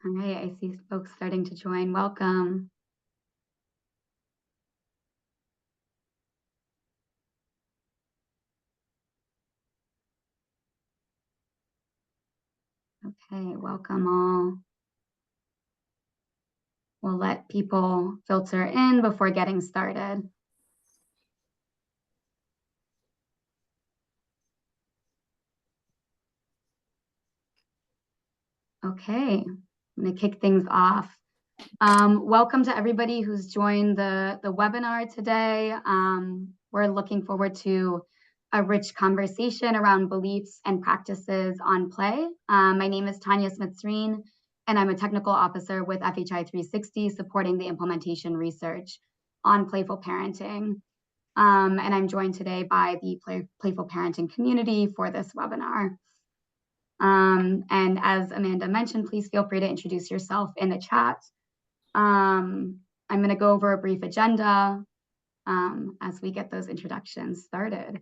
All right, I see folks starting to join. Welcome. Okay, welcome all. We'll let people filter in before getting started. Okay, I'm going to kick things off. Welcome to everybody who's joined the webinar today. We're looking forward to a rich conversation around beliefs and practices on play. My name is Tanya Smith-Sreen, and I'm a technical officer with FHI 360 supporting the implementation research on playful parenting. And I'm joined today by the Playful Parenting Community for this webinar. And as Amanda mentioned, please feel free to introduce yourself in the chat. I'm going to go over a brief agenda as we get those introductions started.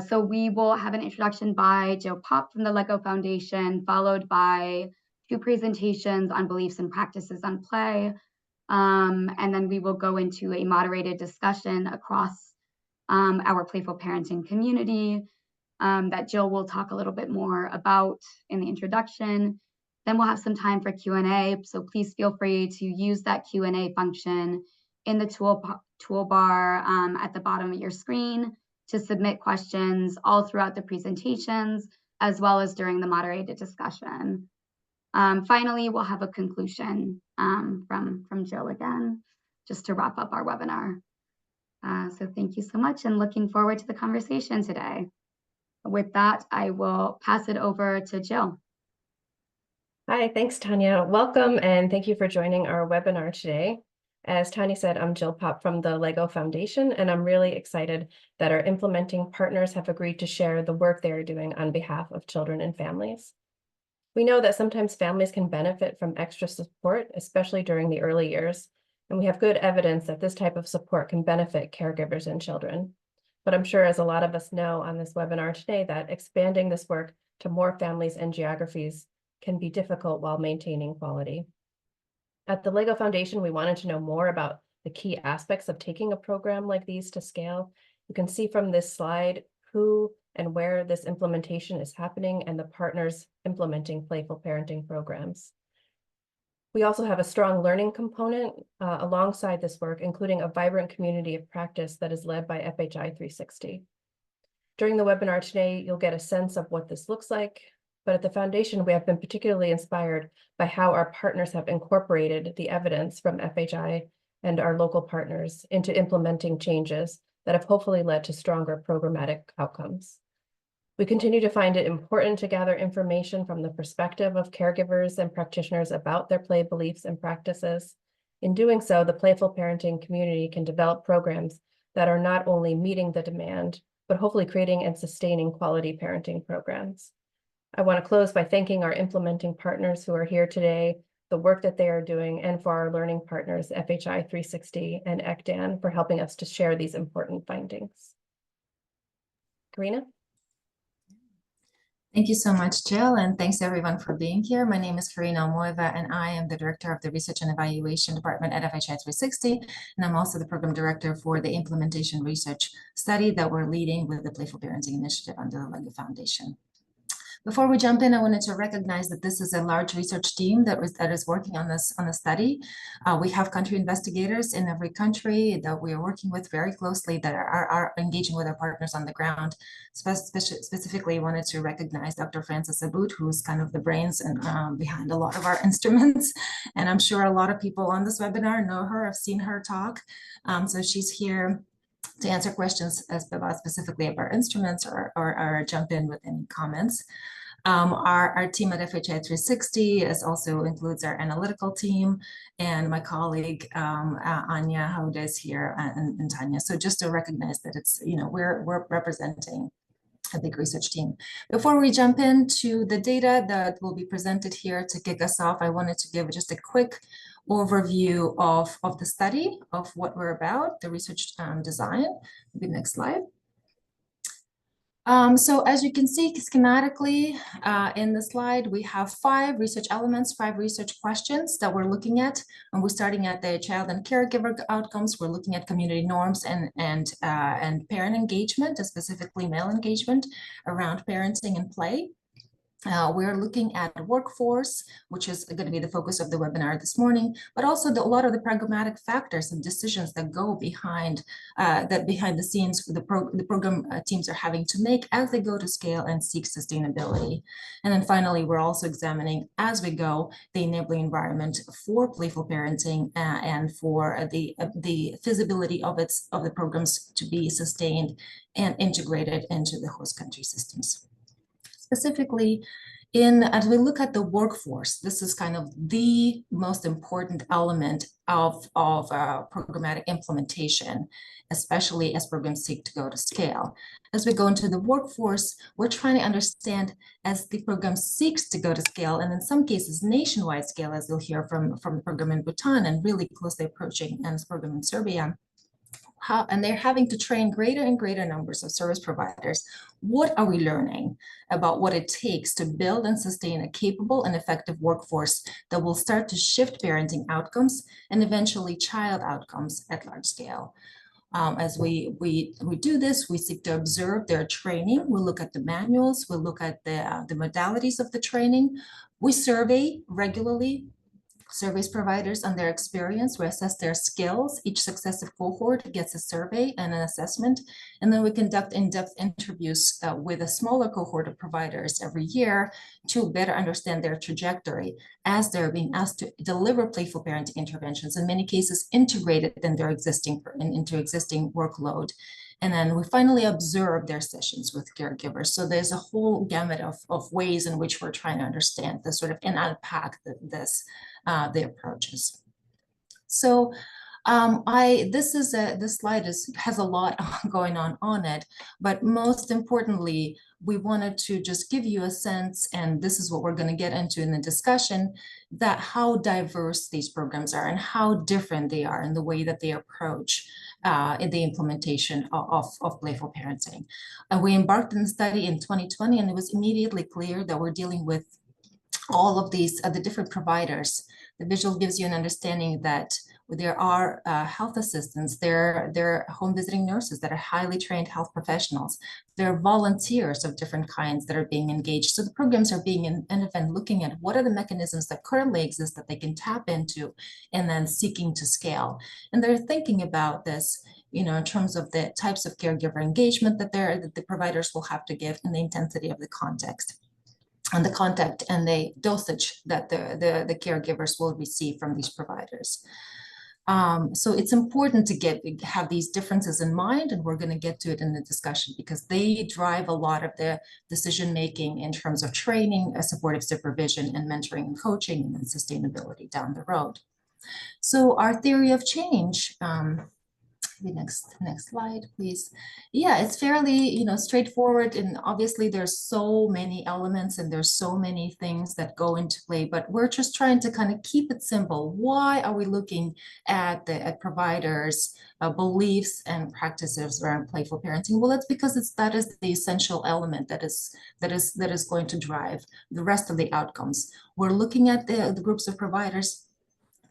So we will have an introduction by Jill Popp from the LEGO Foundation, followed by 2 presentations on beliefs and practices on play. And then we will go into a moderated discussion across our Playful Parenting community that Jill will talk a little bit more about in the introduction. Then we'll have some time for Q&A, so please feel free to use that Q&A function in the toolbar at the bottom of your screen to submit questions all throughout the presentations, as well as during the moderated discussion. Finally, we'll have a conclusion from Jill again, just to wrap up our webinar. So thank you so much, and looking forward to the conversation today. With that, I will pass it over to Jill. Hi, thanks, Tanya. Welcome, and thank you for joining our webinar today. As Tanya said, I'm Jill Popp from the LEGO Foundation, and I'm really excited that our implementing partners have agreed to share the work they are doing on behalf of children and families. We know that sometimes families can benefit from extra support, especially during the early years, and we have good evidence that this type of support can benefit caregivers and children. But I'm sure, as a lot of us know on this webinar today, that expanding this work to more families and geographies can be difficult while maintaining quality. At the LEGO Foundation, we wanted to know more about the key aspects of taking a program like these to scale. You can see from this slide who and where this implementation is happening and the partners implementing playful parenting programs. We also have a strong learning component alongside this work, including a vibrant community of practice that is led by FHI 360. During the webinar today, you'll get a sense of what this looks like, but at the Foundation, we have been particularly inspired by how our partners have incorporated the evidence from FHI and our local partners into implementing changes that have hopefully led to stronger programmatic outcomes. We continue to find it important to gather information from the perspective of caregivers and practitioners about their play beliefs and practices. In doing so, the playful parenting community can develop programs that are not only meeting the demand, but hopefully creating and sustaining quality parenting programs. I want to close by thanking our implementing partners who are here today, the work that they are doing, and for our learning partners, FHI 360 and ECDAN, for helping us to share these important findings. Karina? Thank you so much, Jill, and thanks everyone for being here. My name is Karina Almoeva, and I am the Director of the Research and Evaluation Department at FHI 360, and I'm also the Program Director for the Implementation Research Study that we're leading with the Playful Parenting Initiative under the LEGO Foundation. Before we jump in, I wanted to recognize that this is a large research team that is working on the study. We have country investigators in every country that we are working with very closely that are engaging with our partners on the ground. Specifically, wanted to recognize Dr. Frances Abboud, who's kind of the brains and behind a lot of our instruments. And I'm sure a lot of people on this webinar know her, have seen her talk. So she's here to answer questions about specifically about instruments or jump in with any comments. Our team at FHI 360 also includes our analytical team and my colleague Anya Haude is here and Tanya. So just to recognize that it's, you know, we're representing a big research team. Before we jump into the data that will be presented here to kick us off, I wanted to give just a quick overview of the study, of what we're about, the research design. Maybe next slide. So as you can see schematically in the slide, we have 5 research elements, 5 research questions that we're looking at. And we're starting at the child and caregiver outcomes. We're looking at community norms and parent engagement, specifically male engagement around parenting and play. We're looking at workforce, which is going to be the focus of the webinar this morning, but also a lot of the pragmatic factors and decisions that go behind behind the scenes the program teams are having to make as they go to scale and seek sustainability. And then finally, we're also examining as we go the enabling environment for playful parenting and for the feasibility of the programs to be sustained and integrated into the host country systems. Specifically, as we look at the workforce, this is kind of the most important element of programmatic implementation, especially as programs seek to go to scale. As we go into the workforce, we're trying to understand as the program seeks to go to scale, and in some cases nationwide scale, as you'll hear from the program in Bhutan and really closely approaching and this program in Serbia. And they're having to train greater and greater numbers of service providers. What are we learning about what it takes to build and sustain a capable and effective workforce that will start to shift parenting outcomes and eventually child outcomes at large scale? As we do this, we seek to observe their training. We look at the manuals. We look at the modalities of the training. We survey regularly service providers on their experience. We assess their skills. Each successive cohort gets a survey and an assessment. And then we conduct in-depth interviews with a smaller cohort of providers every year to better understand their trajectory as they're being asked to deliver playful parenting interventions, in many cases integrated in their existing workload. And then we finally observe their sessions with caregivers. So there's a whole gamut of ways in which we're trying to understand this sort of and unpack the approaches. So this slide has a lot going on it, but most importantly, we wanted to just give you a sense, and this is what we're going to get into in the discussion, that how diverse these programs are and how different they are in the way that they approach in the implementation of playful parenting. We embarked on the study in 2020, and it was immediately clear that we're dealing with all of these the different providers. The visual gives you an understanding that there are health assistants, there are home visiting nurses that are highly trained health professionals. There are volunteers of different kinds that are being engaged. So the programs are being looking at what are the mechanisms that currently exist that they can tap into and then seeking to scale. And they're thinking about this, in terms of the types of caregiver engagement that the providers will have to give and the intensity of the context and the contact and the dosage that the caregivers will receive from these providers. So it's important to have these differences in mind, and we're going to get to it in the discussion because they drive a lot of the decision-making in terms of training, supportive supervision, and mentoring and coaching, and then sustainability down the road. So our theory of change, the next slide, please. Yeah, it's fairly, straightforward, and obviously there's so many elements and there's so many things that go into play, but we're just trying to kind of keep it simple. Why are we looking at providers' beliefs and practices around playful parenting? Well, it's because that is the essential element that is going to drive the rest of the outcomes. We're looking at the groups of providers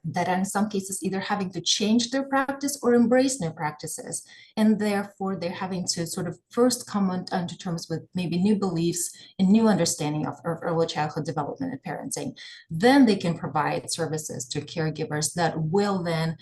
that are in some cases either having to change their practice or embrace new practices. And therefore, they're having to sort of first come onto terms with maybe new beliefs and new understanding of early childhood development and parenting. Then they can provide services to caregivers that will then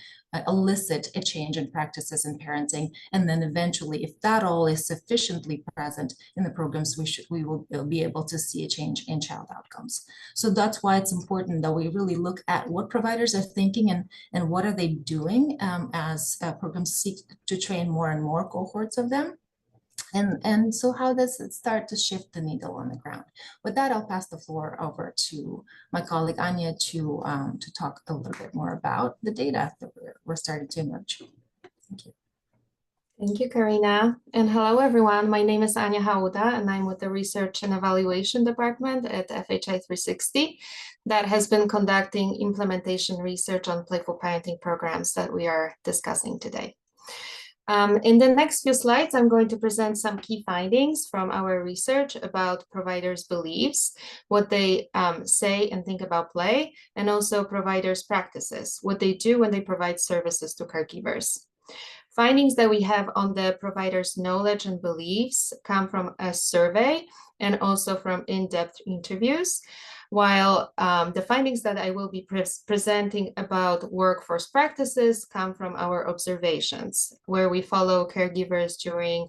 elicit a change in practices in parenting. And then eventually, if that all is sufficiently present in the programs, we will be able to see a change in child outcomes. So that's why it's important that we really look at what providers are thinking and what are they doing as programs seek to train more and more cohorts of them. And so how does it start to shift the needle on the ground? With that, I'll pass the floor over to my colleague Anya to talk a little bit more about the data that we're starting to emerge. Thank you. Thank you, Karina. And hello, everyone. My name is Anya Hauda, and I'm with the Research and Evaluation Department at FHI 360 that has been conducting implementation research on playful parenting programs that we are discussing today. In the next few slides, I'm going to present some key findings from our research about providers' beliefs, what they say and think about play, and also providers' practices, what they do when they provide services to caregivers. Findings that we have on the providers' knowledge and beliefs come from a survey and also from in-depth interviews, while the findings that I will be presenting about workforce practices come from our observations, where we follow caregivers during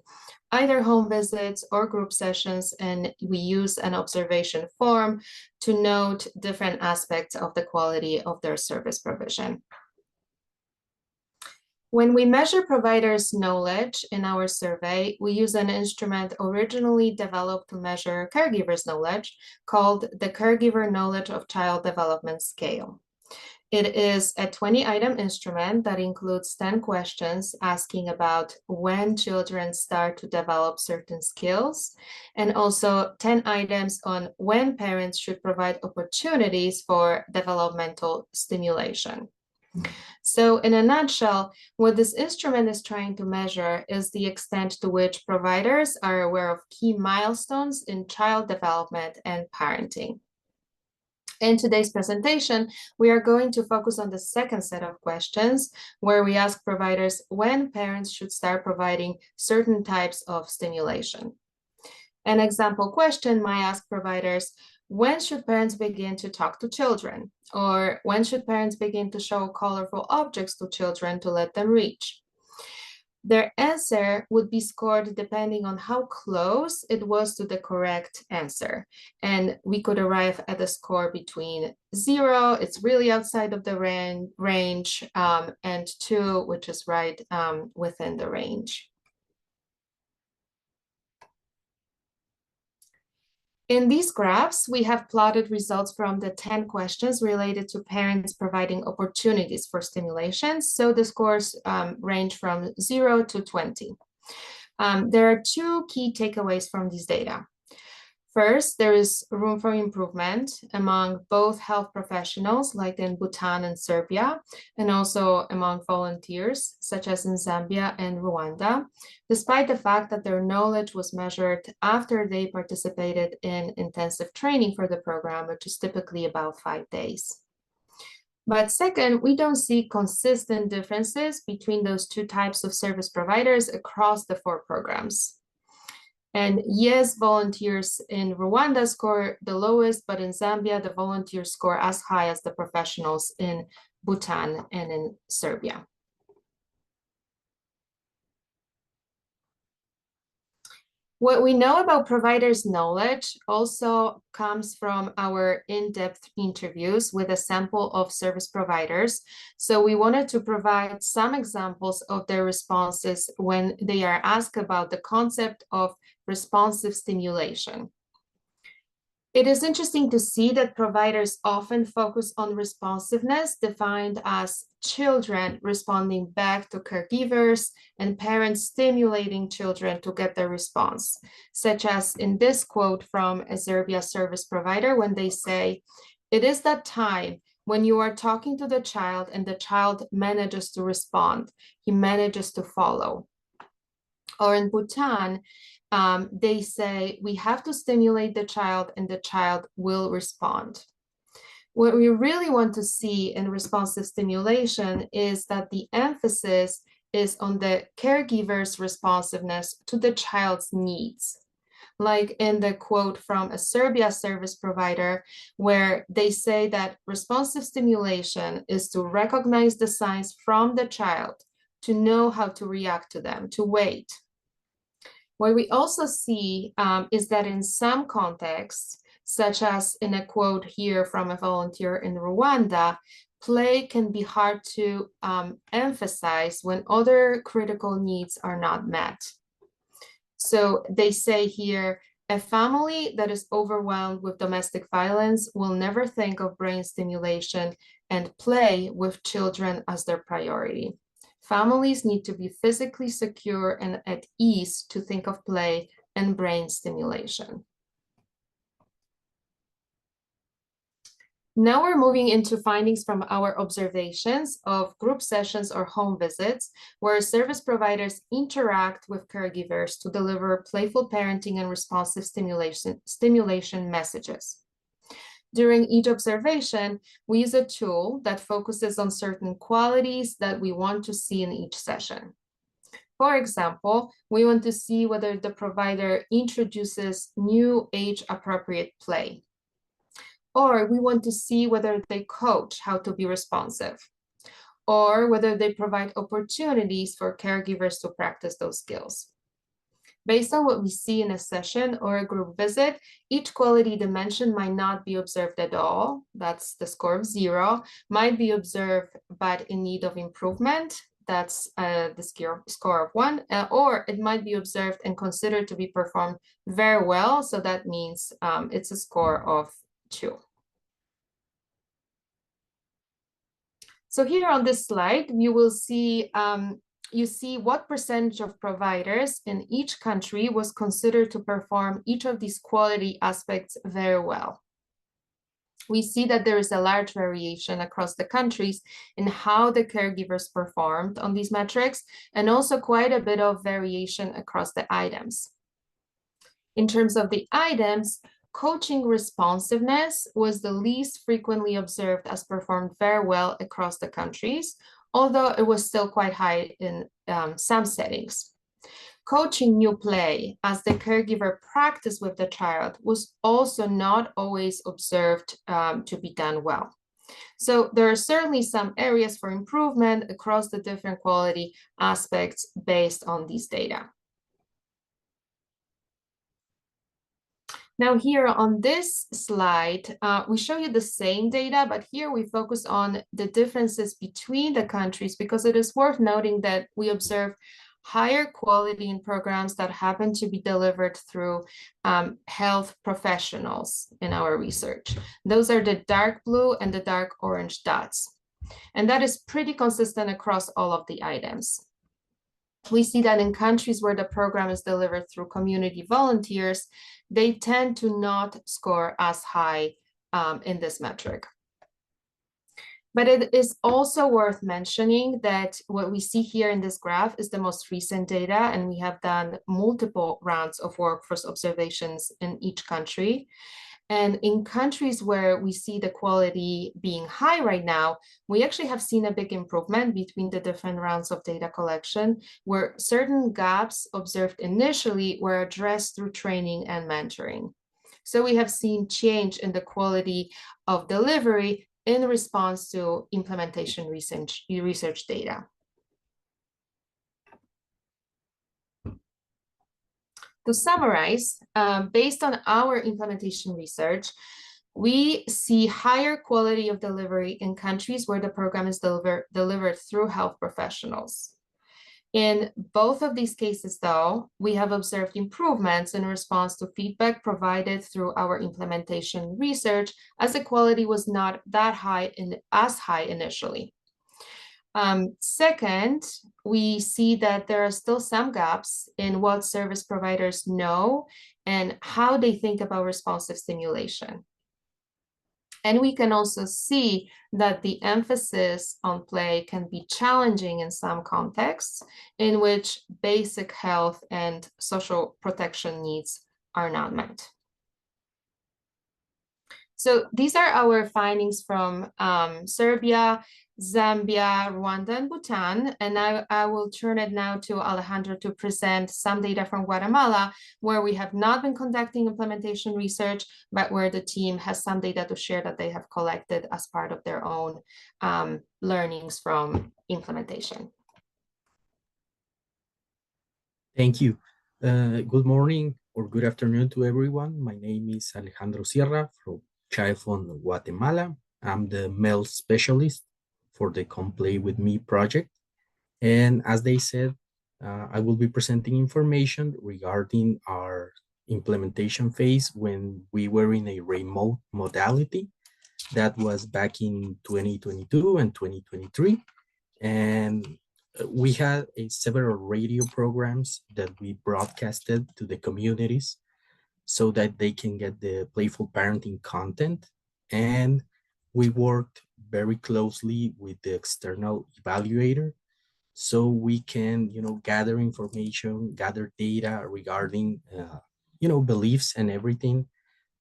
either home visits or group sessions, and we use an observation form to note different aspects of the quality of their service provision. When we measure providers' knowledge in our survey, we use an instrument originally developed to measure caregivers' knowledge called the Caregiver Knowledge of Child Development Scale. It is a 20-item instrument that includes 10 questions asking about when children start to develop certain skills, and also 10 items on when parents should provide opportunities for developmental stimulation. So in a nutshell, what this instrument is trying to measure is the extent to which providers are aware of key milestones in child development and parenting. In today's presentation, we are going to focus on the second set of questions, where we ask providers when parents should start providing certain types of stimulation. An example question might ask providers, when should parents begin to talk to children? Or when should parents begin to show colorful objects to children to let them reach? Their answer would be scored depending on how close it was to the correct answer. And we could arrive at a score between 0, it's really outside of the range, and 2, which is right within the range. In these graphs, we have plotted results from the 10 questions related to parents providing opportunities for stimulation. So the scores range from 0 to 20. There are 2 key takeaways from these data. First, there is room for improvement among both health professionals, like in Bhutan and Serbia, and also among volunteers, such as in Zambia and Rwanda, despite the fact that their knowledge was measured after they participated in intensive training for the program, which is typically about 5 days. But second, we don't see consistent differences between those 2 types of service providers across the 4 programs. And yes, volunteers in Rwanda score the lowest, but in Zambia, the volunteers score as high as the professionals in Bhutan and in Serbia. What we know about providers' knowledge also comes from our in-depth interviews with a sample of service providers. So we wanted to provide some examples of their responses when they are asked about the concept of responsive stimulation. It is interesting to see that providers often focus on responsiveness, defined as children responding back to caregivers and parents stimulating children to get their response, such as in this quote from a Serbia service provider when they say, "It is that time when you are talking to the child and the child manages to respond, he manages to follow." Or in Bhutan, they say, "We have to stimulate the child and the child will respond." What we really want to see in responsive stimulation is that the emphasis is on the caregiver's responsiveness to the child's needs. Like in the quote from a Serbia service provider, where they say that responsive stimulation is to recognize the signs from the child, to know how to react to them, to wait. What we also see is that in some contexts, such as in a quote here from a volunteer in Rwanda, play can be hard to emphasize when other critical needs are not met. So they say here, "A family that is overwhelmed with domestic violence will never think of brain stimulation and play with children as their priority. Families need to be physically secure and at ease to think of play and brain stimulation." Now we're moving into findings from our observations of group sessions or home visits, where service providers interact with caregivers to deliver playful parenting and responsive stimulation messages. During each observation, we use a tool that focuses on certain qualities that we want to see in each session. For example, we want to see whether the provider introduces new age-appropriate play. Or we want to see whether they coach how to be responsive, or whether they provide opportunities for caregivers to practice those skills. Based on what we see in a session or a group visit, each quality dimension might not be observed at all. That's the score of 0, might be observed but in need of improvement. That's the score of 1, or it might be observed and considered to be performed very well. So that means it's a score of 2. So here on this slide, you will see what percentage of providers in each country was considered to perform each of these quality aspects very well. We see that there is a large variation across the countries in how the caregivers performed on these metrics, and also quite a bit of variation across the items. In terms of the items, coaching responsiveness was the least frequently observed as performed very well across the countries, although it was still quite high in some settings. Coaching new play as the caregiver practiced with the child was also not always observed to be done well. So there are certainly some areas for improvement across the different quality aspects based on these data. Now here on this slide, we show you the same data, but here we focus on the differences between the countries, because it is worth noting that we observe higher quality in programs that happen to be delivered through health professionals in our research. Those are the dark blue and the dark orange dots. And that is pretty consistent across all of the items. We see that in countries where the program is delivered through community volunteers, they tend to not score as high in this metric. But it is also worth mentioning that what we see here in this graph is the most recent data, and we have done multiple rounds of workforce observations in each country. And in countries where we see the quality being high right now, we actually have seen a big improvement between the different rounds of data collection, where certain gaps observed initially were addressed through training and mentoring. So we have seen change in the quality of delivery in response to implementation research data. To summarize, based on our implementation research, we see higher quality of delivery in countries where the program is delivered through health professionals. In both of these cases, though, we have observed improvements in response to feedback provided through our implementation research, as the quality was not that high as high initially. Second, we see that there are still some gaps in what service providers know and how they think about responsive stimulation. And we can also see that the emphasis on play can be challenging in some contexts in which basic health and social protection needs are not met. So these are our findings from Serbia, Zambia, Rwanda, and Bhutan. And I will turn it now to Alejandro to present some data from Guatemala, where we have not been conducting implementation research, but where the team has some data to share that they have collected as part of their own learnings from implementation. Thank you. Good morning or good afternoon to everyone. My name is Alejandro Sierra from Child Fund Guatemala. I'm the male specialist for the Come Play With Me project. And as they said, I will be presenting information regarding our implementation phase when we were in a remote modality. That was back in 2022 and 2023. And we had several radio programs that we broadcasted to the communities so that they can get the playful parenting content. And we worked very closely with the external evaluator, so we can, gather information, gather data regarding, beliefs and everything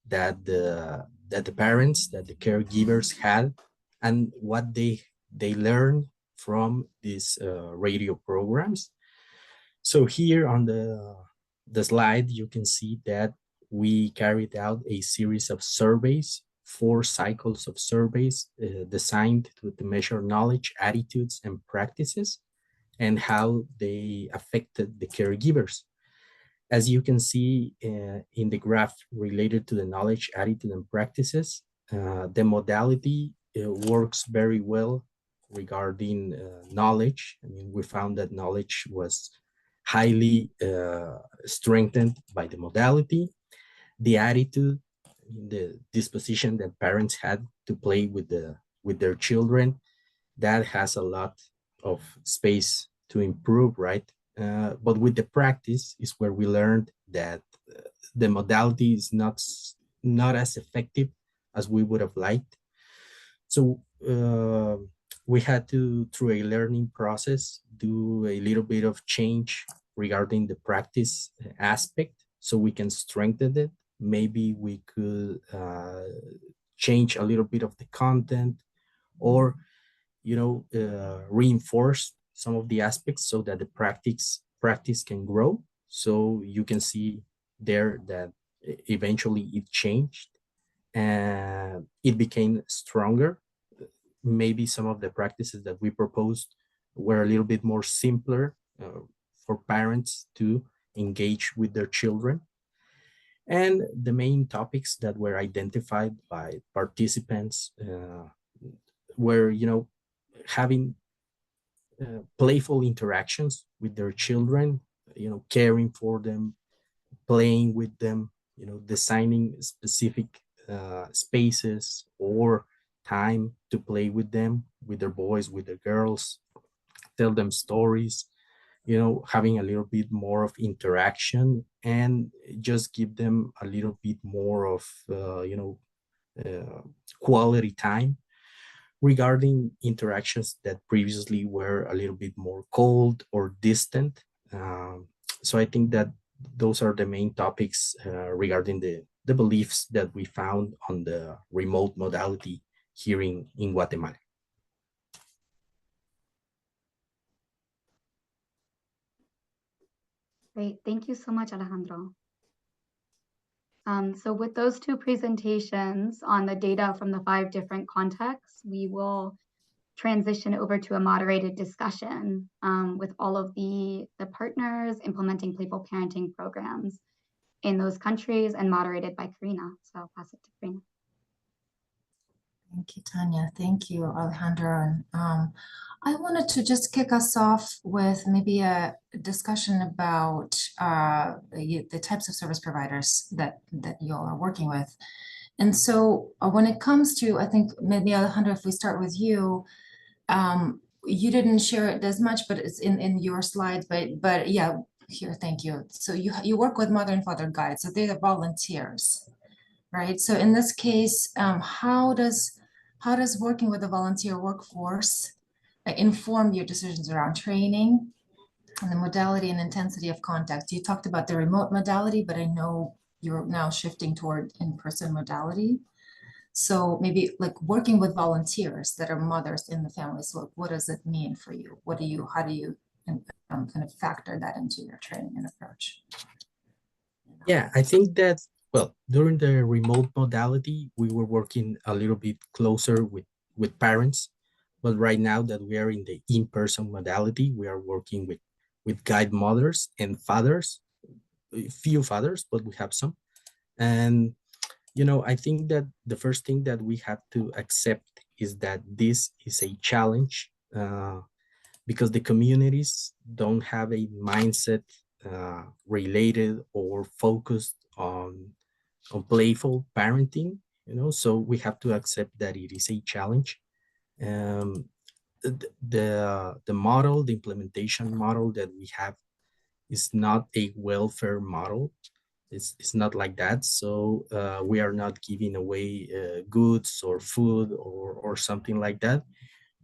that the parents, that the caregivers had, and what they learned from these radio programs. So here on the slide, you can see that we carried out a series of surveys, 4 cycles of surveys designed to measure knowledge, attitudes, and practices, and how they affected the caregivers. As you can see in the graph related to the knowledge, attitude, and practices, the modality works very well regarding knowledge. I mean, we found that knowledge was highly strengthened by the modality. The attitude, the disposition that parents had to play with their children, that has a lot of space to improve, right? But with the practice is where we learned that the modality is not as effective as we would have liked. So we had to, through a learning process, do a little bit of change regarding the practice aspect so we can strengthen it. Maybe we could change a little bit of the content, or reinforce some of the aspects so that the practice can grow. So you can see there that eventually it changed and it became stronger. Maybe some of the practices that we proposed were a little bit more simpler for parents to engage with their children. And the main topics that were identified by participants were, having playful interactions with their children, caring for them, playing with them, designing specific spaces or time to play with them, with their boys, with their girls, tell them stories, having a little bit more of interaction, and just give them a little bit more of, quality time regarding interactions that previously were a little bit more cold or distant. So I think that those are the main topics regarding the beliefs that we found on the remote modality here in Guatemala. Great. Thank you so much, Alejandro. So with those 2 presentations on the data from the 5 different contexts, we will transition over to a moderated discussion with all of the partners implementing playful parenting programs in those countries, and moderated by Karina. So I'll pass it to Karina. Thank you, Tanya. Thank you, Alejandro. And I wanted to just kick us off with maybe a discussion about the types of service providers that you all are working with. And so when it comes to, I think maybe Alejandro, if we start with you, you didn't share it as much, but it's in your slides, but yeah, here, thank you. So you work with mother and father guides, so they're the volunteers, right? So in this case, how does working with the volunteer workforce inform your decisions around training and the modality and intensity of contact? You talked about the remote modality, but I know you're now shifting toward in-person modality. So maybe like working with volunteers that are mothers in the family. So what does it mean for you? How do you kind of factor that into your training and approach? Yeah, I think that, well, during the remote modality, we were working a little bit closer with parents. But right now that we are in the in-person modality, we are working with guide mothers and fathers, few fathers, but we have some. And, I think that the first thing that we have to accept is that this is a challenge because the communities don't have a mindset related or focused on playful parenting, so we have to accept that it is a challenge. The model, the implementation model that we have is not a welfare model. It's not like that. So we are not giving away goods or food or something like that.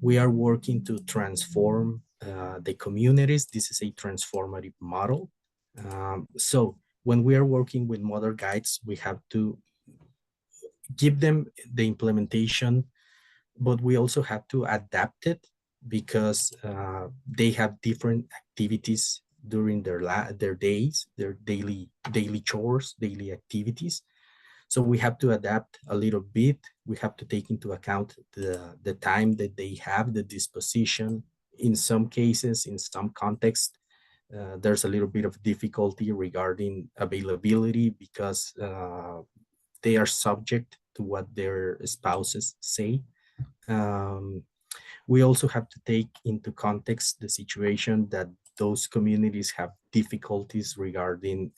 We are working to transform the communities. This is a transformative model. So when we are working with mother guides, we have to give them the implementation, but we also have to adapt it because they have different activities during their days, their daily chores, daily activities. So we have to adapt a little bit. We have to take into account the time that they have, the disposition. In some cases, in some contexts, there's a little bit of difficulty regarding availability because they are subject to what their spouses say. We also have to take into context the situation that those communities have difficulties regarding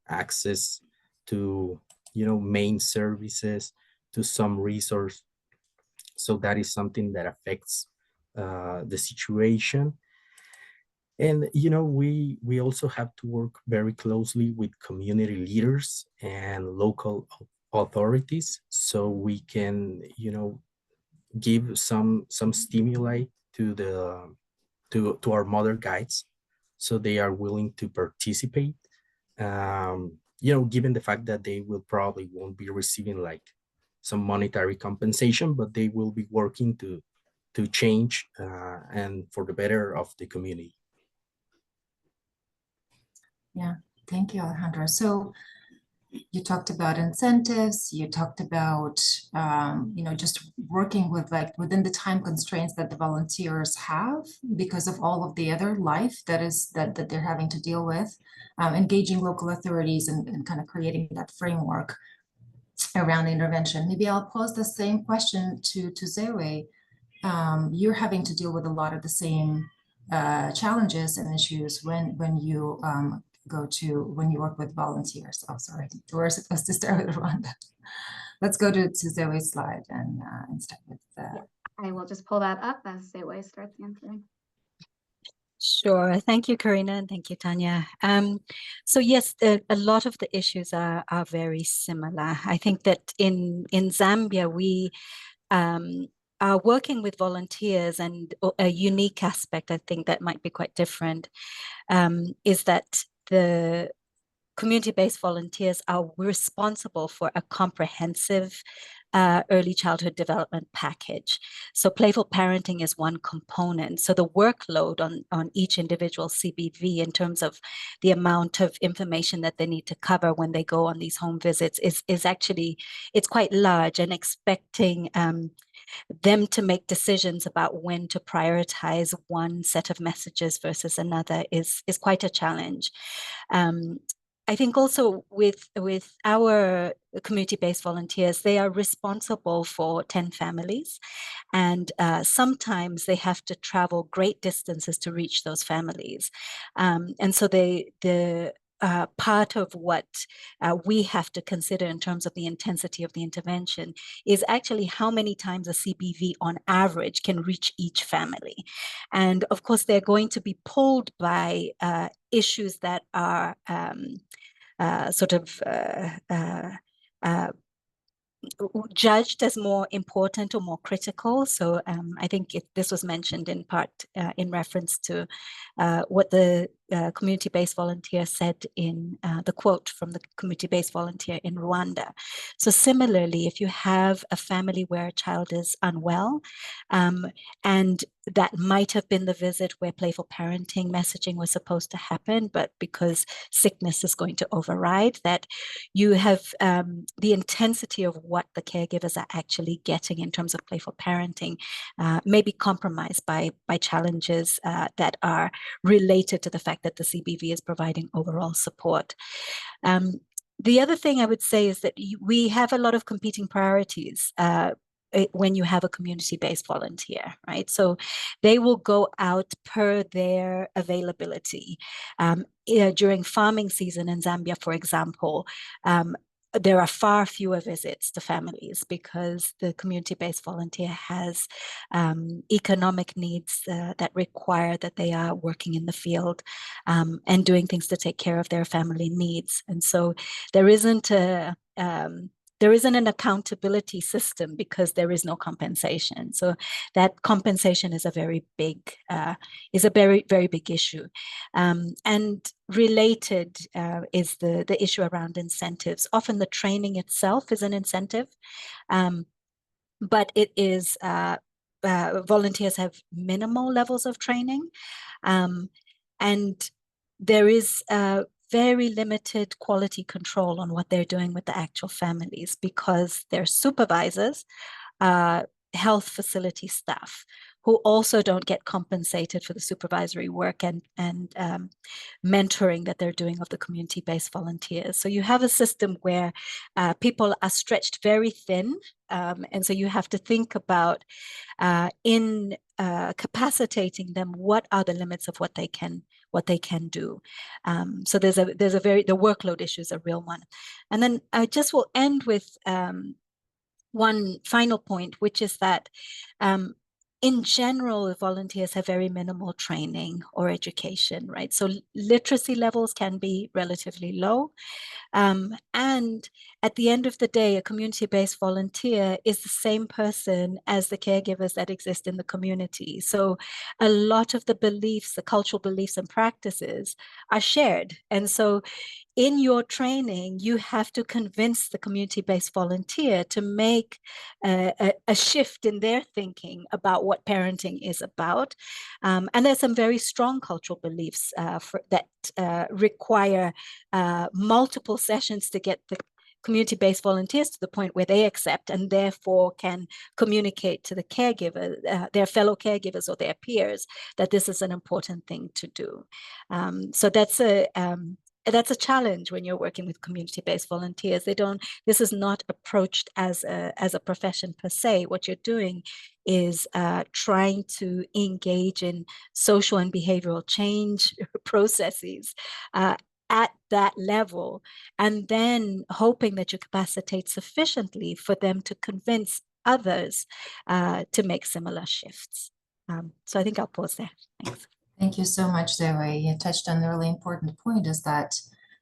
access to main services, to some resource. So that is something that affects the situation. And we also have to work very closely with community leaders and local authorities so we can give some stimuli to our mother guides so they are willing to participate, given the fact that they will probably won't be receiving like some monetary compensation, but they will be working to change and for the better of the community. Yeah, thank you, Alejandro. So you talked about incentives, you talked about, just working with within the time constraints that the volunteers have because of all of the other life that they're having to deal with, engaging local authorities and kind of creating that framework around the intervention. Maybe I'll pose the same question to Zewe. You're having to deal with a lot of the same challenges and issues when you when you work with volunteers. Oh, sorry, we're supposed to start with Rwanda. Let's go to Zoe's slide and start with I will just pull that up as Zoe starts answering. Sure. Thank you, Karina, and thank you, Tanya. So yes, a lot of the issues are very similar. I think that in Zambia, we are working with volunteers, and a unique aspect I think that might be quite different is that the community-based volunteers are responsible for a comprehensive early childhood development package. So playful parenting is one component. So the workload on each individual CBV in terms of the amount of information that they need to cover when they go on these home visits is actually, it's quite large, and expecting them to make decisions about when to prioritize one set of messages versus another is quite a challenge. I think also with our community-based volunteers, they are responsible for 10 families, and sometimes they have to travel great distances to reach those families. And so the part of what we have to consider in terms of the intensity of the intervention is actually how many times a CBV on average can reach each family. And of course, they're going to be pulled by issues that are judged as more important or more critical. So I think this was mentioned in part in reference to what the community-based volunteer said in the quote from the community-based volunteer in Rwanda. So similarly, if you have a family where a child is unwell, and that might have been the visit where playful parenting messaging was supposed to happen, but because sickness is going to override that, you have the intensity of what the caregivers are actually getting in terms of playful parenting may be compromised by challenges that are related to the fact that the CBV is providing overall support. The other thing I would say is that we have a lot of competing priorities when you have a community-based volunteer, right? So they will go out per their availability. During farming season in Zambia, for example, there are far fewer visits to families because the community-based volunteer has economic needs that require that they are working in the field and doing things to take care of their family needs. And so there isn't an accountability system because there is no compensation. So that compensation is a very big very big issue. And related is the issue around incentives. Often the training itself is an incentive, but it is volunteers have minimal levels of training, and there is very limited quality control on what they're doing with the actual families because their supervisors, health facility staff, who also don't get compensated for the supervisory work and mentoring that they're doing of the community-based volunteers. So you have a system where people are stretched very thin, and so you have to think about in capacitating them, what are the limits of what they can do. So the workload issue is a real one. And then I just will end with one final point, which is that in general, volunteers have very minimal training or education, right? So literacy levels can be relatively low. And at the end of the day, a community-based volunteer is the same person as the caregivers that exist in the community. So a lot of the beliefs, the cultural beliefs and practices are shared. And so in your training, you have to convince the community-based volunteer to make a shift in their thinking about what parenting is about. And there's some very strong cultural beliefs that require multiple sessions to get the community-based volunteers to the point where they accept and therefore can communicate to the caregiver, their fellow caregivers or their peers, that this is an important thing to do. So that's a challenge when you're working with community-based volunteers. This is not approached as a profession per se. What you're doing is trying to engage in social and behavioral change processes at that level, and then hoping that you capacitate sufficiently for them to convince others to make similar shifts. So I think I'll pause there. Thanks. Thank you so much, Zoe. You touched on the really important point is that,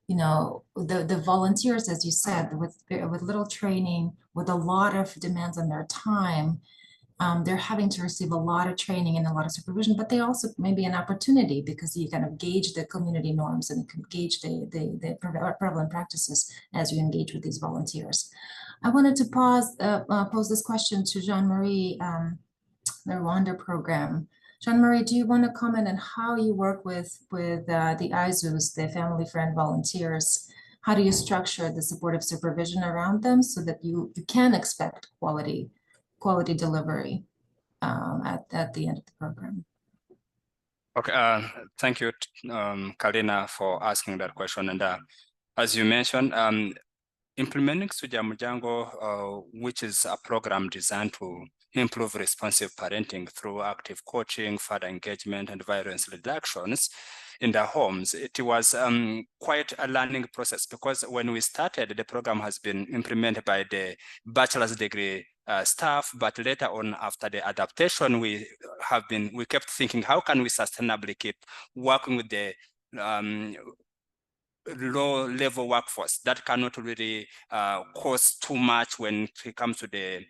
the volunteers, as you said, with little training, with a lot of demands on their time, they're having to receive a lot of training and a lot of supervision, but they also may be an opportunity because you kind of gauge the community norms and gauge the prevalent practices as you engage with these volunteers. I wanted to pose this question to Jean-Marie, the Rwanda program. Jean-Marie, do you want to comment on how you work with the ISUs, the family friend volunteers? How do you structure the supportive supervision around them so that you can expect quality delivery at the end of the program? Okay, thank you, Karina, for asking that question. And as you mentioned, implementing Suja Mujango, which is a program designed to improve responsive parenting through active coaching, further engagement, and violence reductions in the homes, it was quite a learning process because when we started, the program has been implemented by the bachelor's degree staff, but later on after the adaptation, we kept thinking, how can we sustainably keep working with the low-level workforce that cannot really cost too much when it comes to the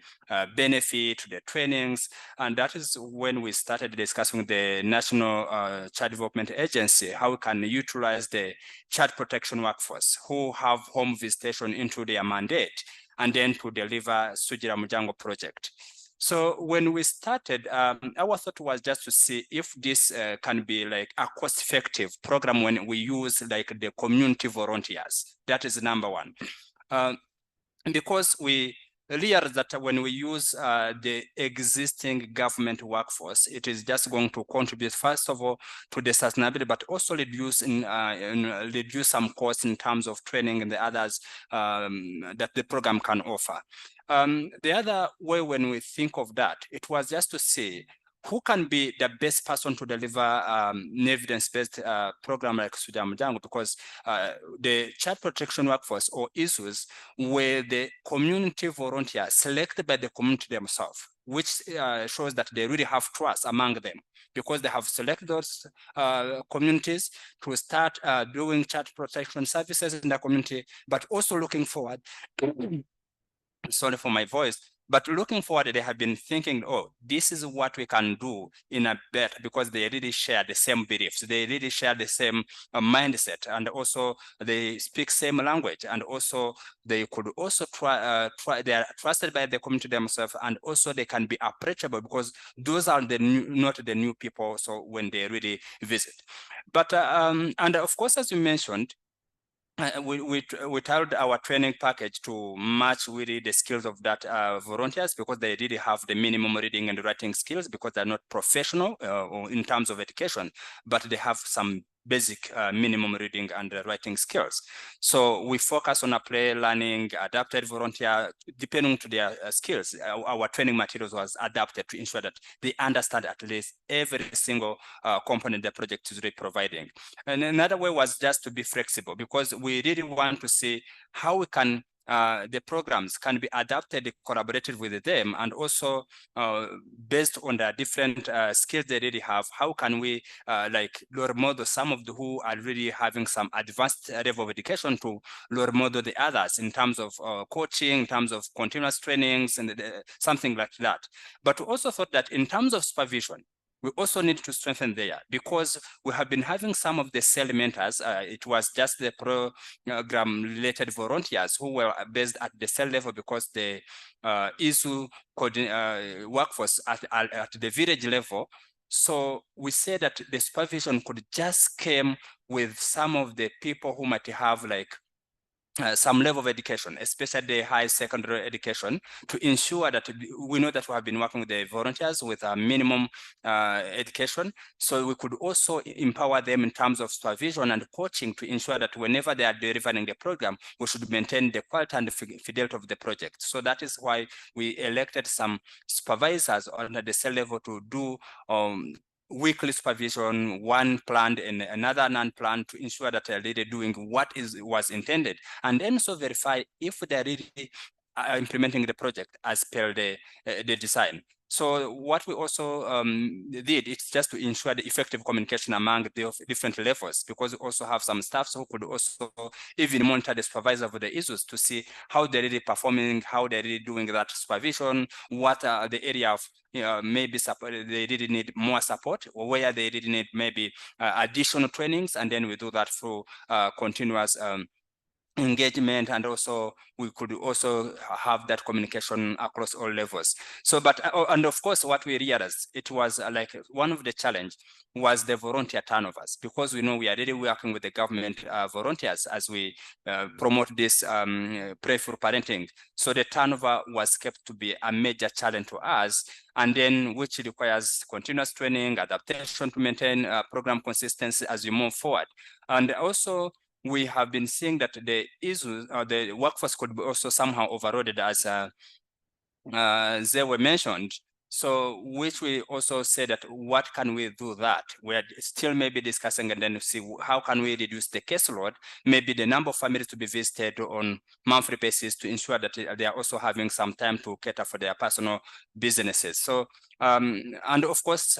benefit, to the trainings. And that is when we started discussing with the National Child Development Agency, how we can utilize the child protection workforce who have home visitation into their mandate, and then to deliver Sujira Mujango project. So when we started, our thought was just to see if this can be like a cost-effective program when we use like the community volunteers. That is number one. Because we realized that when we use the existing government workforce, it is just going to contribute, first of all, to the sustainability, but also reduce some costs in terms of training and the others that the program can offer. The other way when we think of that, it was just to see who can be the best person to deliver an evidence-based program like Sujamjangu, because the child protection workforce, or issues, where the community volunteers selected by the community themselves, which shows that they really have trust among them, because they have selected those communities to start doing child protection services in the community, but also looking forward, sorry for my voice, but looking forward, they have been thinking, oh, this is what we can do in a better, because they really share the same beliefs. They really share the same mindset, and also they speak same language, and also they could also they are trusted by the community themselves, and also they can be approachable, because those are the not the new people. So when they really visit, but and of course, as you mentioned, we tailored our training package to match really the skills of that volunteers, because they really have the minimum reading and writing skills, because they're not professional in terms of education, but they have some basic minimum reading and writing skills. So we focus on a play learning, adapted volunteer, depending to their skills. Our training materials was adapted to ensure that they understand at least every single component the project is really providing. And another way was just to be flexible, because we really want to see how we can the programs can be adapted, collaborated with them, and also based on the different skills they really have, how can we like role model some of the who are really having some advanced level of education to role model the others in terms of coaching, in terms of continuous trainings, and something like that. But we also thought that in terms of supervision, we also need to strengthen there, because we have been having some of the cell mentors. It was just the program related volunteers who were based at the cell level, because the issue workforce at the village level. So we say that the supervision could just came with some of the people who might have like some level of education, especially the high secondary education, to ensure that we know that we have been working with the volunteers with a minimum education. So we could also empower them in terms of supervision and coaching to ensure that whenever they are delivering the program, we should maintain the quality and the fidelity of the project. So that is why we elected some supervisors on the cell level to do weekly supervision, one planned and another non-planned, to ensure that they're really doing what was intended, and then also verify if they're really implementing the project as per the design. So what we also did, it's just to ensure the effective communication among the different levels, because we also have some staff who could also even monitor the supervisor of the issues to see how they're really performing, how they're really doing that supervision, what are the area of maybe support, they really need more support, or where they really need maybe additional trainings, and then we do that through continuous engagement, and also we could also have that communication across all levels. So, but and of course, what we realized, it was like one of the challenge was the volunteer turnovers, because we know we are really working with the government volunteers as we promote this Playful Parenting. So the turnover was kept to be a major challenge to us, and then which requires continuous training, adaptation to maintain program consistency as we move forward. And also, we have been seeing that the issues, the workforce could be also somehow overloaded, as they were mentioned. So, which we also say that what can we do that? We're still maybe discussing, and then see how can we reduce the caseload, maybe the number of families to be visited on monthly basis, to ensure that they are also having some time to cater for their personal businesses. So, and of course,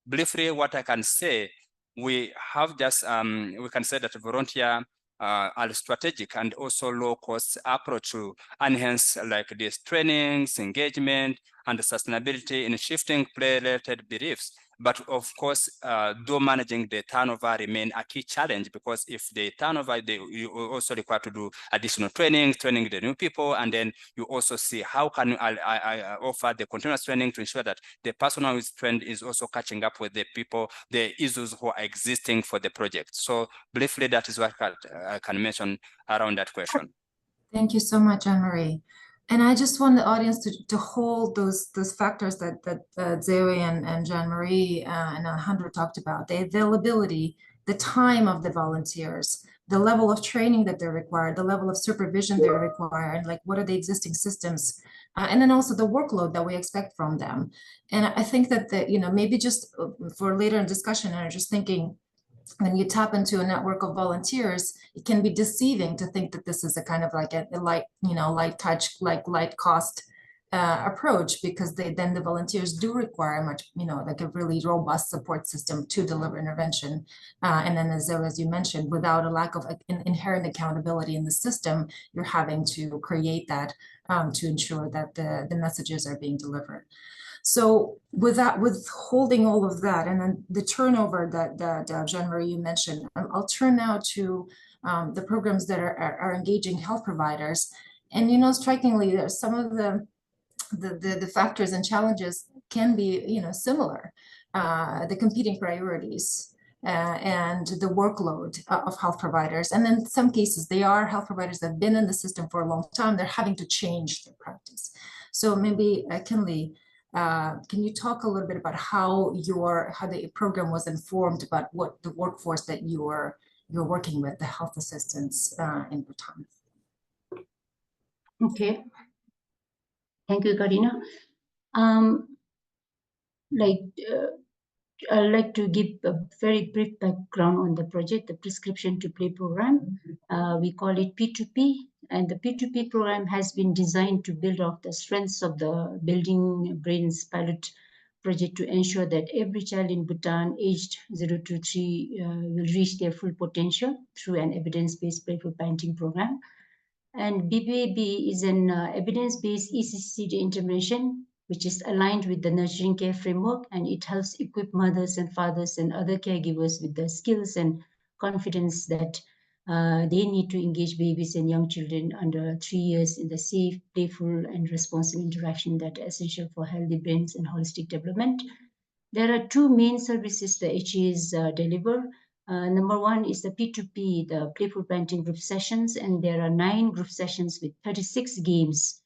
briefly, what I can say, we have just, we can say that volunteer are strategic and also low cost approach to enhance like these trainings, engagement, and sustainability in shifting play-related beliefs. But of course, though managing the turnover remain a key challenge, because if the turnover, you also require to do additional training the new people, and then you also see how can I offer the continuous training to ensure that the person who is trained is also catching up with the people, the issues who are existing for the project. So briefly, that is what I can mention around that question. Thank you so much, Anne-Marie. And I just want the audience to hold those factors that Zoe and Jean-Marie and Alejandro talked about: the availability, the time of the volunteers, the level of training that they're required, the level of supervision they're required, and like what are the existing systems and then also the workload that we expect from them. And I think that maybe just for later in discussion, and I'm just thinking, when you tap into a network of volunteers, it can be deceiving to think that this is a kind of like a light, light touch, like light cost approach, because then the volunteers do require much, like a really robust support system to deliver intervention. And then as you mentioned, without a lack of inherent accountability in the system, you're having to create that to ensure that the messages are being delivered. So with holding all of that, and then the turnover that Jean-Marie, you mentioned, I'll turn now to the programs that are engaging health providers. And strikingly, there's some of the factors and challenges can be similar. The competing priorities and the workload of health providers. And then in some cases, they are health providers that have been in the system for a long time. They're having to change their practice. So maybe, Kinley, can you talk a little bit about how the program was informed about what the workforce that you're working with, the health assistants in Bhutan? Okay. Thank you, Karina. I'd like to give a very brief background on the project, the Prescription to Play program. We call it P2P, and the P2P program has been designed to build off the strengths of the Building Brains pilot project to ensure that every child in Bhutan aged 0 to 3 will reach their full potential through an evidence-based playful parenting program. And BBAB is an evidence-based ECCD intervention, which is aligned with the nurturing care framework, and it helps equip mothers and fathers and other caregivers with the skills and confidence that they need to engage babies and young children under 3 years in the safe, playful, and responsive interaction that are essential for healthy brains and holistic development. There are 2 main services the HAs deliver. Number 1 is the P2P, the Playful Parenting Group Sessions, and there are 9 group sessions with 36 games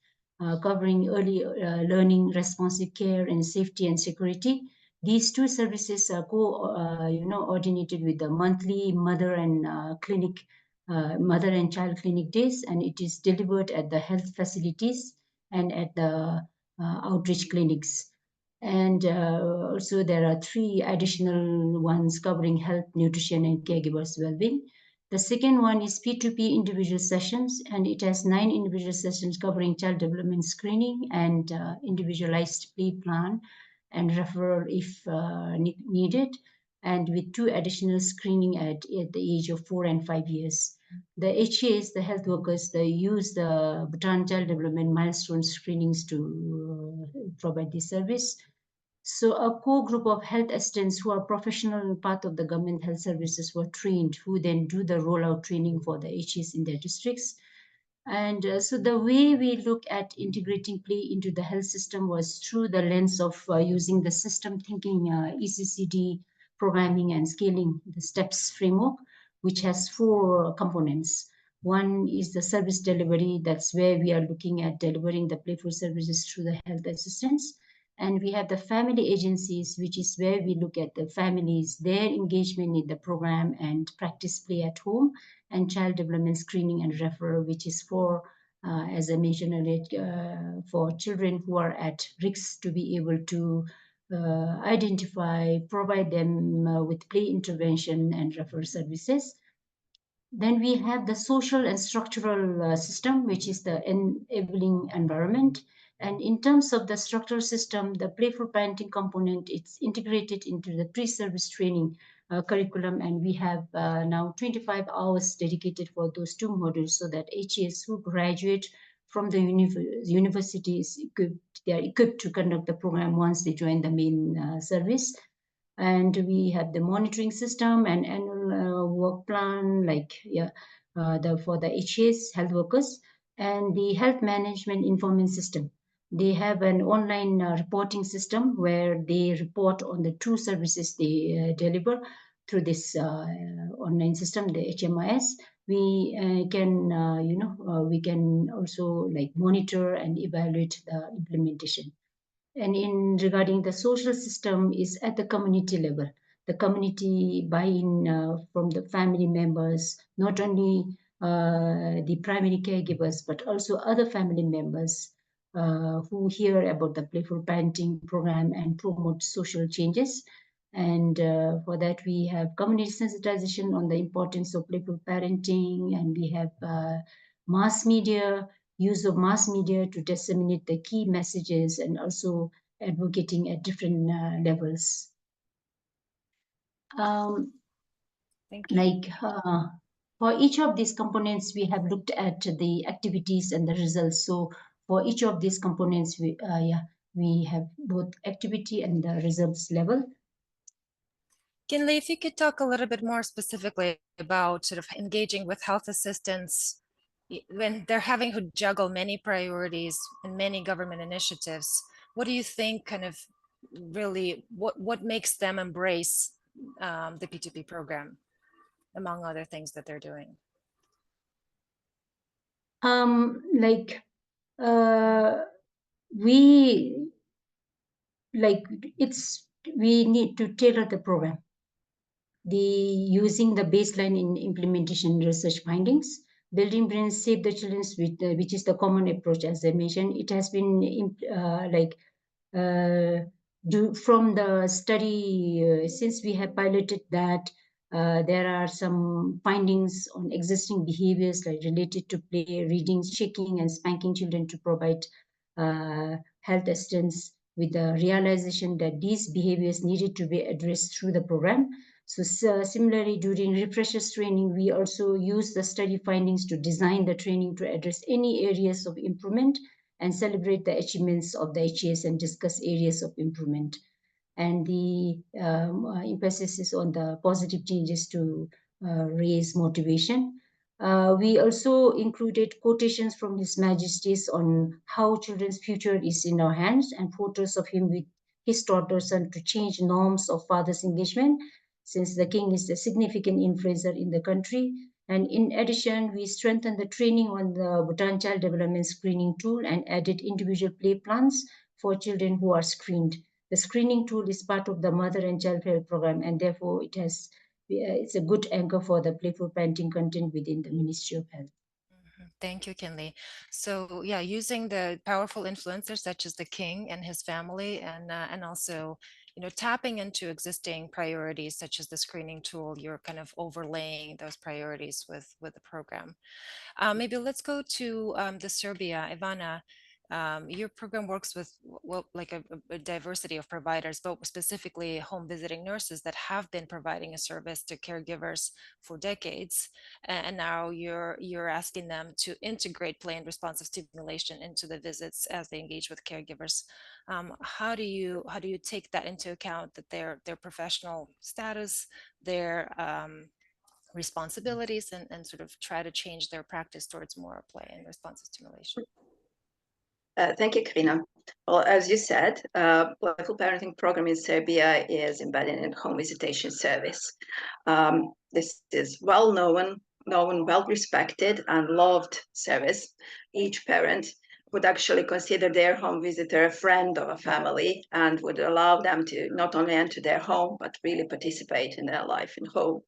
covering early learning, responsive care, and safety and security. These 2 services are coordinated with the monthly mother and child clinic days, and it is delivered at the health facilities and at the outreach clinics. And also there are 3 additional ones covering health, nutrition, and caregivers well-being. The second one is P2P individual sessions, and it has 9 individual sessions covering child development screening and individualized play plan and referral if needed, and with 2 additional screening at the age of 4 and 5 years. The HAs, the health workers, they use the Bhutan Child Development Milestone screenings to provide this service. So a core group of health assistants who are professional and part of the government health services were trained, who then do the rollout training for the HAs in their districts. And so the way we look at integrating play into the health system was through the lens of using the system thinking ECCD programming and scaling the steps framework, which has 4 components. One is the service delivery. That's where we are looking at delivering the playful services through the health assistants. And we have the family agencies, which is where we look at the families, their engagement in the program and practice play at home, and child development screening and referral, which is for, as I mentioned earlier, for children who are at risk to be able to identify, provide them with play intervention and referral services. Then we have the social and structural system, which is the enabling environment. And in terms of the structural system, the playful parenting component, it's integrated into the pre-service training curriculum. And we have now 25 hours dedicated for those 2 modules, so that HAs who graduate from the universities, they are equipped to conduct the program once they join the main service. And we have the monitoring system and annual work plan, for the HAs, health workers, and the health management information system. They have an online reporting system where they report on the 2 services they deliver through this online system, the HMIS. We we can also monitor and evaluate the implementation. And in regarding the social system is at the community level. The community buy-in from the family members, not only the primary caregivers, but also other family members who hear about the Playful Parenting program and promote social changes. And for that, we have community sensitization on the importance of playful parenting, and we have mass media, use of mass media to disseminate the key messages, and also advocating at different levels. Thank you. Like for each of these components, we have looked at the activities and the results. So for each of these components, we have both activity and the results level. Kinley, if you could talk a little bit more specifically about sort of engaging with health assistants when they're having to juggle many priorities and many government initiatives, what do you think kind of really, what makes them embrace the P2P program, among other things that they're doing? We need to tailor the program. Using the baseline in implementation research findings, building brains save the children's, which is the common approach, as I mentioned. It has been from the study, since we have piloted that, there are some findings on existing behaviors like related to play, reading, shaking, and spanking children to provide health assistance, with the realization that these behaviors needed to be addressed through the program. So similarly, during refreshers training, we also use the study findings to design the training to address any areas of improvement and celebrate the achievements of the HAS and discuss areas of improvement. And the emphasis is on the positive changes to raise motivation. We also included quotations from His Majesty's on how children's future is in our hands, and photos of him with his daughter son to change norms of father's engagement, since the king is a significant influencer in the country. And in addition, we strengthened the training on the Bhutan Child Development Screening Tool and added individual play plans for children who are screened. The screening tool is part of the Mother and Child Health Program, and therefore it's a good anchor for the playful parenting content within the Ministry of Health. Thank you, Kinley. So yeah, using the powerful influencers such as the king and his family, and also, you know, tapping into existing priorities such as the screening tool, you're kind of overlaying those priorities with the program. Maybe let's go to the Serbia. Ivana, your program works with like a diversity of providers, but specifically home visiting nurses that have been providing a service to caregivers for decades, and now you're asking them to integrate play and responsive stimulation into the visits as they engage with caregivers. How do you take that into account, that their professional status, their responsibilities, and sort of try to change their practice towards more play and responsive stimulation? Thank you, Karina. Well, as you said, Playful Parenting Program in Serbia is embedded in home visitation service. This is well-known, well-respected, and loved service. Each parent would actually consider their home visitor a friend of a family and would allow them to not only enter their home, but really participate in their life in home.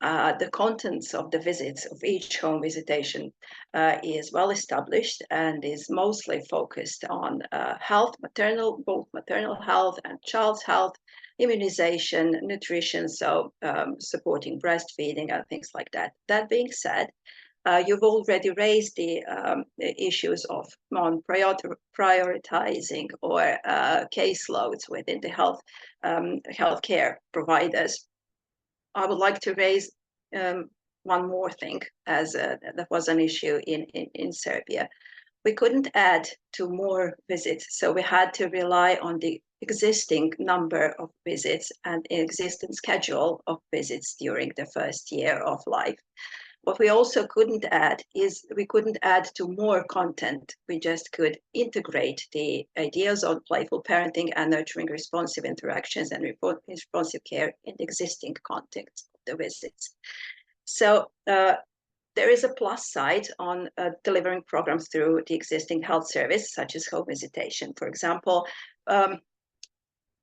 The contents of the visits of each home visitation is well established and is mostly focused on health, both maternal health and child's health, immunization, nutrition, so supporting breastfeeding and things like that. That being said, you've already raised the issues of non-prioritizing or caseloads within the healthcare providers. I would like to raise one more thing, as that was an issue in Serbia. We couldn't add to more visits, so we had to rely on the existing number of visits and existing schedule of visits during the first year of life. What we also couldn't add is we couldn't add to more content. We just could integrate the ideas of playful parenting and nurturing responsive interactions and responsive care in the existing context of the visits. So there is a plus side on delivering programs through the existing health service, such as home visitation. For example,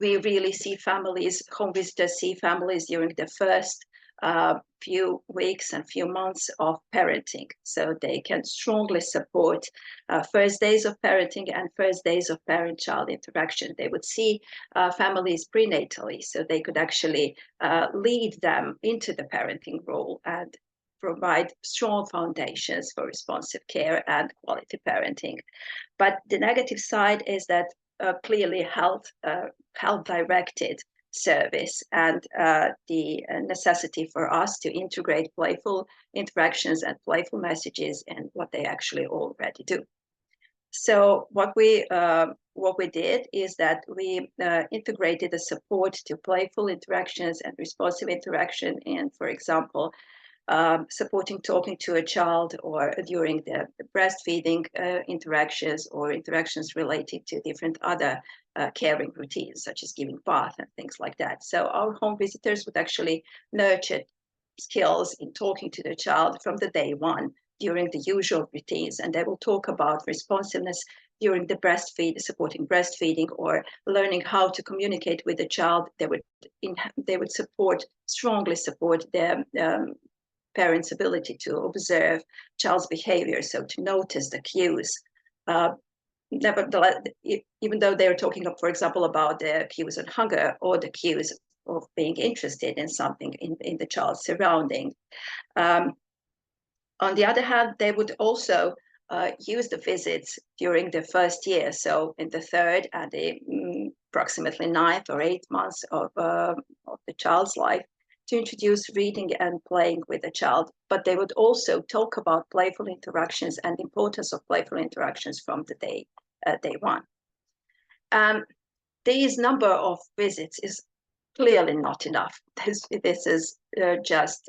we really see families, home visitors see families during the first few weeks and few months of parenting. So they can strongly support first days of parenting and first days of parent-child interaction. They would see families prenatally, so they could actually lead them into the parenting role and provide strong foundations for responsive care and quality parenting. But the negative side is that clearly health-directed service and the necessity for us to integrate playful interactions and playful messages in what they actually already do. So what we did is that we integrated the support to playful interactions and responsive interaction in, for example, supporting talking to a child or during the breastfeeding interactions or interactions related to different other caring routines, such as giving bath and things like that. So our home visitors would actually nurture skills in talking to the child from the day one during the usual routines, and they will talk about responsiveness during the supporting breastfeeding, or learning how to communicate with the child. They would strongly support their parents' ability to observe child's behavior, so to notice the cues. Nevertheless, even though they're talking, for example, about the cues of hunger or the cues of being interested in something in the child's surrounding. On the other hand, they would also use the visits during the first year, so in the third and the approximately 9th or 8th months of the child's life, to introduce reading and playing with the child. But they would also talk about playful interactions and the importance of playful interactions from the day one. These number of visits is clearly not enough. This is just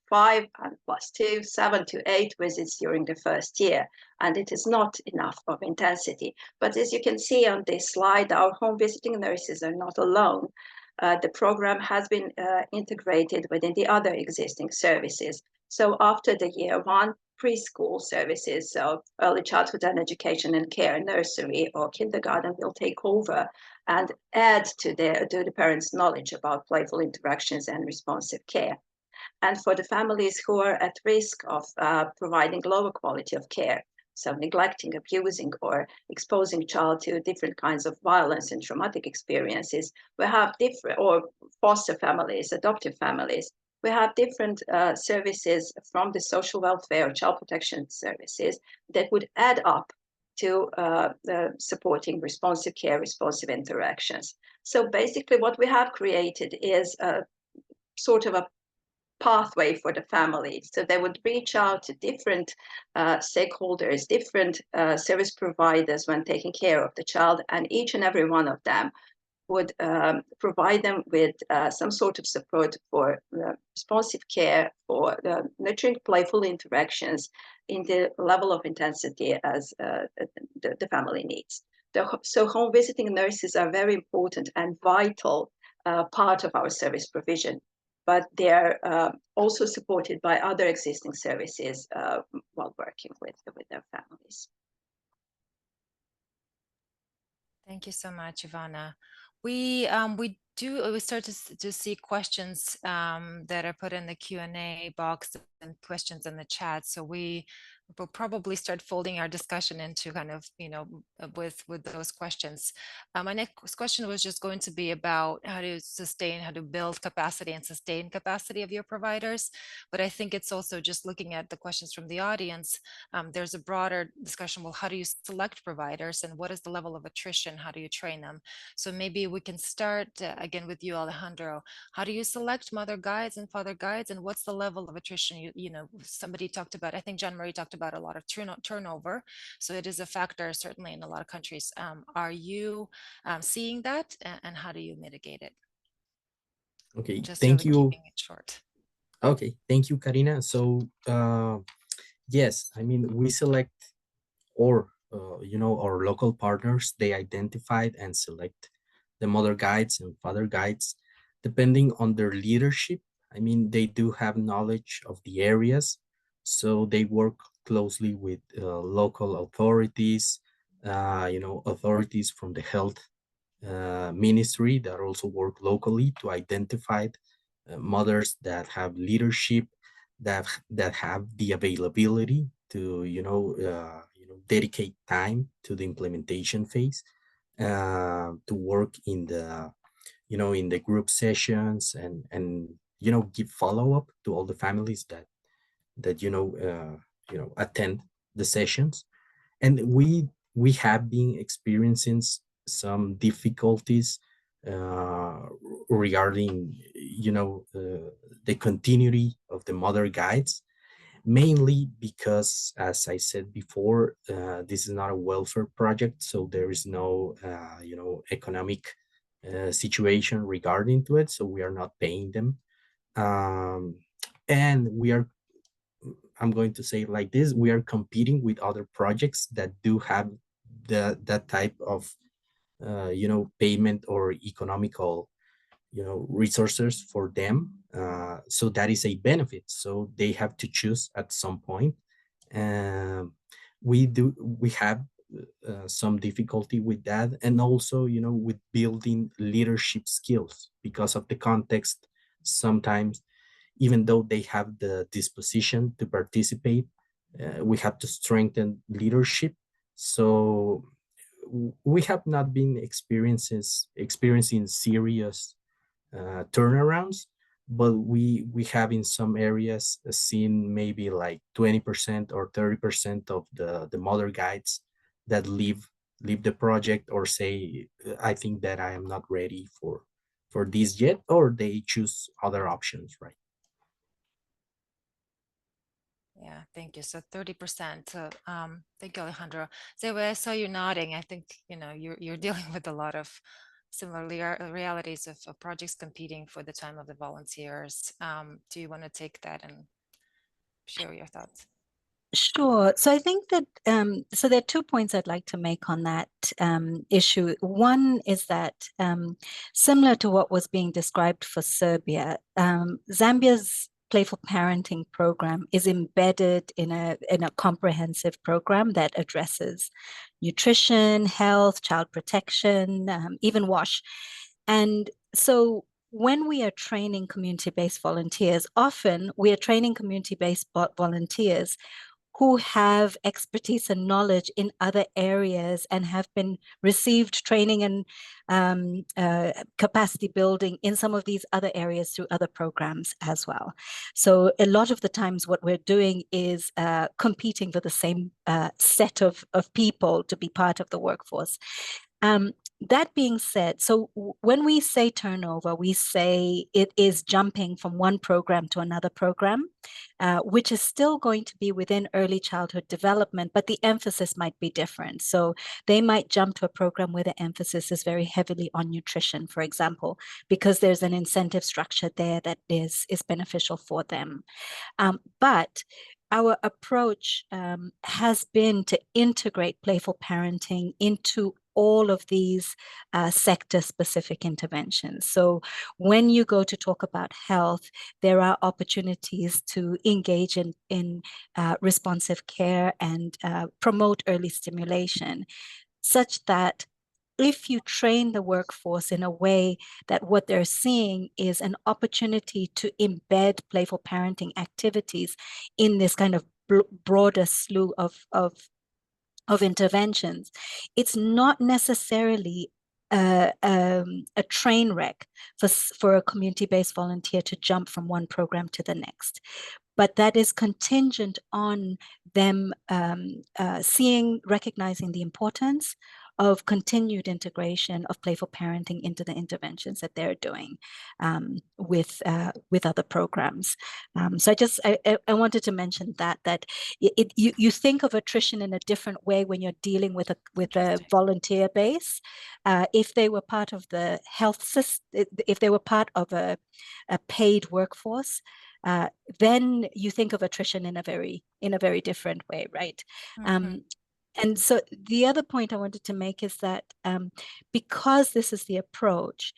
5 and plus 2, 7 to 8 visits during the first year, and it is not enough of intensity. But as you can see on this slide, our home visiting nurses are not alone. The program has been integrated within the other existing services. So after the year one, preschool services, so early childhood and education and care, nursery or kindergarten will take over and add to the parents' knowledge about playful interactions and responsive care. And for the families who are at risk of providing lower quality of care, so neglecting, abusing, or exposing child to different kinds of violence and traumatic experiences, we have different, or foster families, adoptive families, we have different services from the social welfare or child protection services that would add up to supporting responsive care, responsive interactions. So basically what we have created is a sort of a pathway for the family. So they would reach out to different stakeholders, different service providers when taking care of the child, and each and every one of them would provide them with some sort of support for responsive care, for nurturing playful interactions in the level of intensity as the family needs. So home visiting nurses are very important and vital part of our service provision, but they're also supported by other existing services while working with their families. Thank you so much, Ivana. We start to see questions that are put in the Q&A box and questions in the chat. So we'll probably start folding our discussion into kind of, with those questions. My next question was just going to be about how to build capacity and sustain capacity of your providers. But I think it's also just looking at the questions from the audience. There's a broader discussion. Well, how do you select providers, and what is the level of attrition? How do you train them? So maybe we can start again with you, Alejandro. How do you select mother guides and father guides, and what's the level of attrition? Somebody talked about, I think Jean-Marie talked about a lot of turnover. So it is a factor certainly in a lot of countries. Are you seeing that, and how do you mitigate it? Okay, Just thank really you. keeping it short. Okay, thank you, Karina. So yes, I mean, we select our local partners. They identified and select the mother guides and father guides depending on their leadership. I mean, they do have knowledge of the areas, so they work closely with local authorities, authorities from the health ministry that also work locally to identify mothers that have leadership, that have the availability to dedicate time to the implementation phase, to work in the in the group sessions, and give follow-up to all the families that attend the sessions. And we have been experiencing some difficulties regarding the continuity of the mother guides, mainly because, as I said before, this is not a welfare project, so there is no economic situation regarding to it, so we are not paying them. And I'm going to say it like this: we are competing with other projects that do have that type of payment or economical resources for them. So that is a benefit, so they have to choose at some point. um, we have some difficulty with that, and also with building leadership skills, because of the context. Sometimes, even though they have the disposition to participate, we have to strengthen leadership. So we have not been experiencing serious turnarounds, but we have in some areas seen maybe like 20% or 30% of the mother guides that leave the project, or say, I think that I am not ready for this yet, or they choose other options, right? Yeah, thank you. So 30%. So thank you, Alejandro. So I saw you nodding. I think you're dealing with a lot of similar realities of projects competing for the time of the volunteers. Do you want to take that and share your thoughts? Sure. So I think that so there are 2 points I'd like to make on that issue. One is that similar to what was being described for Serbia, Zambia's Playful Parenting program is embedded in a comprehensive program that addresses nutrition, health, child protection, even WASH. And so when we are training community-based volunteers, often we are training community-based volunteers who have expertise and knowledge in other areas and have been received training and capacity building in some of these other areas through other programs as well. So a lot of the times what we're doing is competing for the same set of people to be part of the workforce. That being said, so when we say turnover, we say it is jumping from one program to another program, which is still going to be within early childhood development, but the emphasis might be different. So they might jump to a program where the emphasis is very heavily on nutrition, for example, because there's an incentive structure there that is beneficial for them. But our approach has been to integrate playful parenting into all of these sector-specific interventions. So when you go to talk about health, there are opportunities to engage in responsive care and promote early stimulation, such that if you train the workforce in a way that what they're seeing is an opportunity to embed playful parenting activities in this kind of broader slew of interventions, it's not necessarily a train wreck for a community-based volunteer to jump from one program to the next. But that is contingent on them recognizing the importance of continued integration of playful parenting into the interventions that they're doing with other programs. So I wanted to mention that you think of attrition in a different way when you're dealing with a volunteer base. If they were part of the health system, if they were part of a paid workforce, then you think of attrition in a very different way, right? And so the other point I wanted to make is that because this is the approach,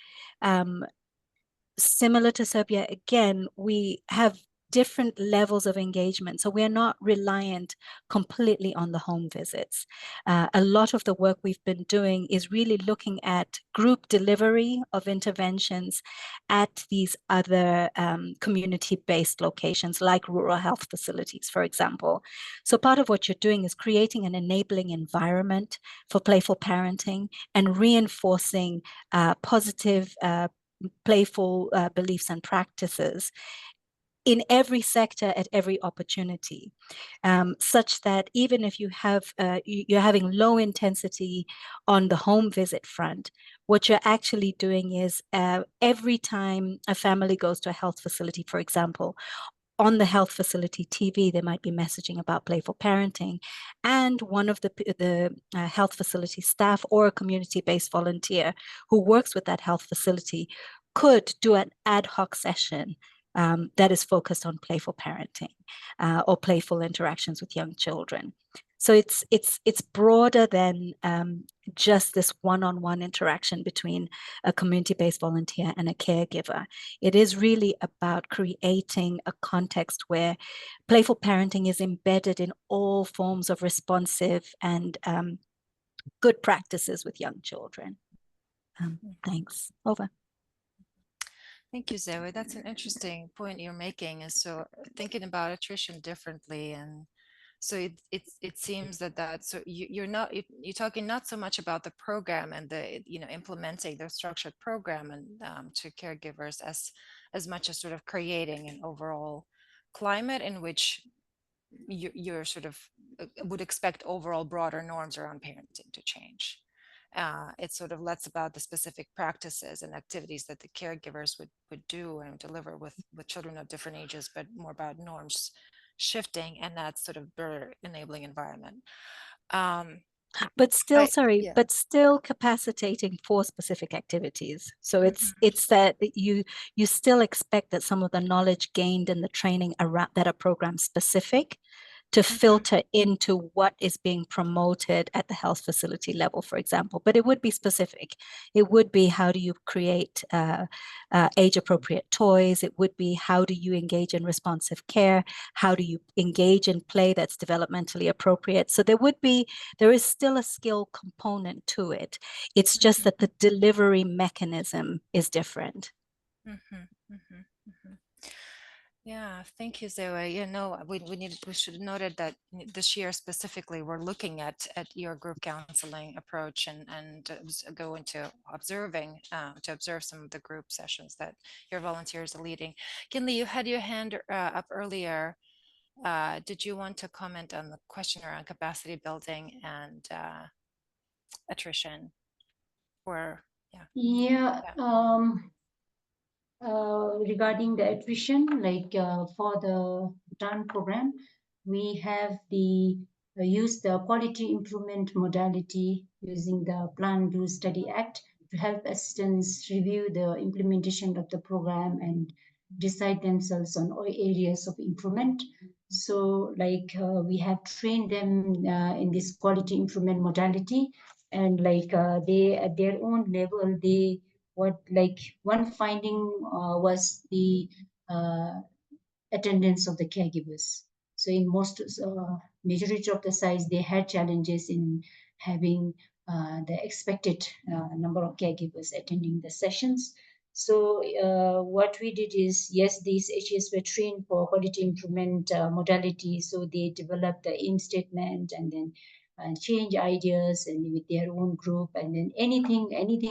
similar to Serbia, again, we have different levels of engagement. So we're not reliant completely on the home visits. A lot of the work we've been doing is really looking at group delivery of interventions at these other community-based locations like rural health facilities, for example. So part of what you're doing is creating an enabling environment for playful parenting and reinforcing positive, playful beliefs and practices in every sector at every opportunity, such that even if you have you're having low intensity on the home visit front, what you're actually doing is every time a family goes to a health facility, for example, on the health facility TV, there might be messaging about playful parenting, and one of the health facility staff or a community-based volunteer who works with that health facility could do an ad hoc session that is focused on playful parenting or playful interactions with young children. So it's broader than just this one-on-one interaction between a community-based volunteer and a caregiver. It is really about creating a context where playful parenting is embedded in all forms of responsive and good practices with young children. Thanks. Over. Thank you, Zoe. That's an interesting point you're making. Is so thinking about attrition differently, and so it seems that so you're talking not so much about the program and the implementing the structured program and to caregivers as much as sort of creating an overall climate in which you're sort of would expect overall broader norms around parenting to change. It's sort of less about the specific practices and activities that the caregivers would do and deliver with children of different ages, but more about norms shifting and that sort of broader enabling environment. But still, yeah. but still capacitating for specific activities. So it's that you still expect that some of the knowledge gained in the training around that are program specific to filter into what is being promoted at the health facility level, for example. But it would be specific. It would be, how do you create age-appropriate toys? It would be, how do you engage in responsive care? How do you engage in play that's developmentally appropriate? So there is still a skill component to it. It's just that the delivery mechanism is different. Yeah, thank you, Zoe. We should have noted that this year specifically, we're looking at your group counseling approach and go into observing to observe some of the group sessions that your volunteers are leading. Kinley, you had your hand up earlier. Did you want to comment on the question around capacity building and attrition? Or regarding the attrition, like for the Bhutan program, we have used the quality improvement modality using the Plan, Do, Study Act to help assistants review the implementation of the program and decide themselves on areas of improvement. So like we have trained them in this quality improvement modality, and like they at their own level, one finding was the attendance of the caregivers. So in most majority of the sites, they had challenges in having the expected number of caregivers attending the sessions. So what we did is, yes, these HEs were trained for quality improvement modalities. So they developed the aim statement and then change ideas and with their own group, and then anything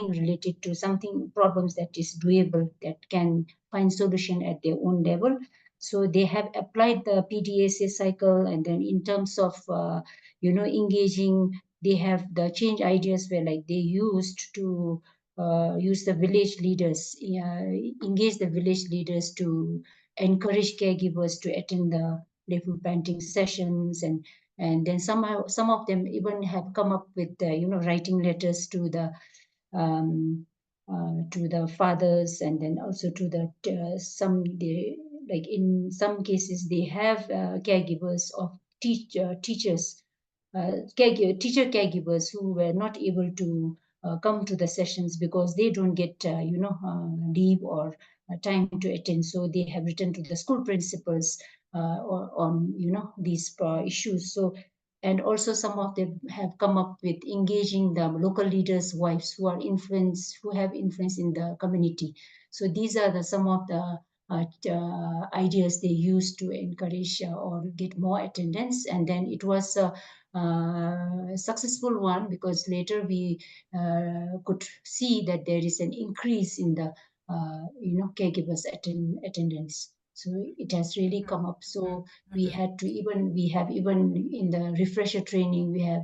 related to something problems that is doable, that can find solution at their own level. So they have applied the PDSA cycle, and then in terms of engaging, they have the change ideas where like they used to use the village leaders, engage the village leaders to encourage caregivers to attend the playful parenting sessions, and then some of them even have come up with writing letters to the fathers, and then also to the like in some cases they have caregivers of teachers, teacher caregivers who were not able to come to the sessions because they don't get leave or time to attend. So they have written to the school principals on these issues. So, and also some of them have come up with engaging the local leaders' wives who have influence in the community. So these are some of the ideas they use to encourage or get more attendance. And then it was a successful one, because later we could see that there is an increase in the caregivers attendance. So it has really come up. So we have even in the refresher training, we have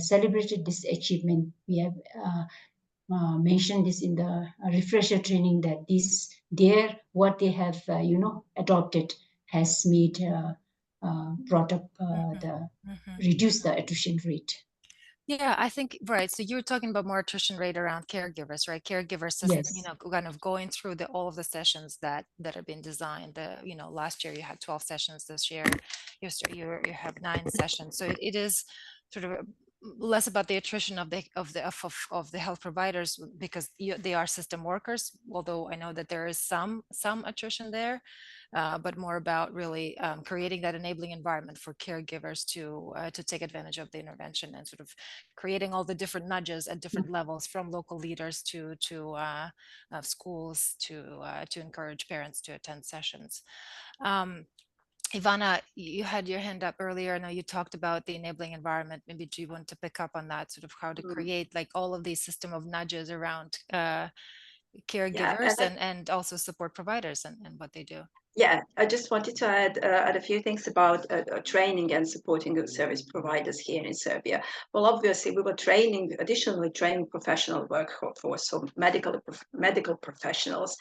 celebrated this achievement. We have mentioned this in the refresher training, that what they have adopted has made brought up the reduce the attrition rate. Yeah, I think, right. So you were talking about more attrition rate around caregivers, right? Caregivers, Yes. kind of going through all of the sessions that have been designed. Last year you had 12 sessions. This year you have 9 sessions. So it is sort of less about the attrition of the health providers, because they are system workers. Although I know that there is some attrition there. But more about really creating that enabling environment for caregivers to take advantage of the intervention, and sort of creating all the different nudges at different levels, from local leaders to schools, to encourage parents to attend sessions. Ivana, you had your hand up earlier. I know you talked about the enabling environment. Maybe do you want to pick up on that, sort of how to create like all of these system of nudges around caregivers and also support providers and what they do? Yeah, I just wanted to add a few things about training and supporting service providers here in Serbia. Well, obviously, we were additionally training professional workforce, so medical professionals.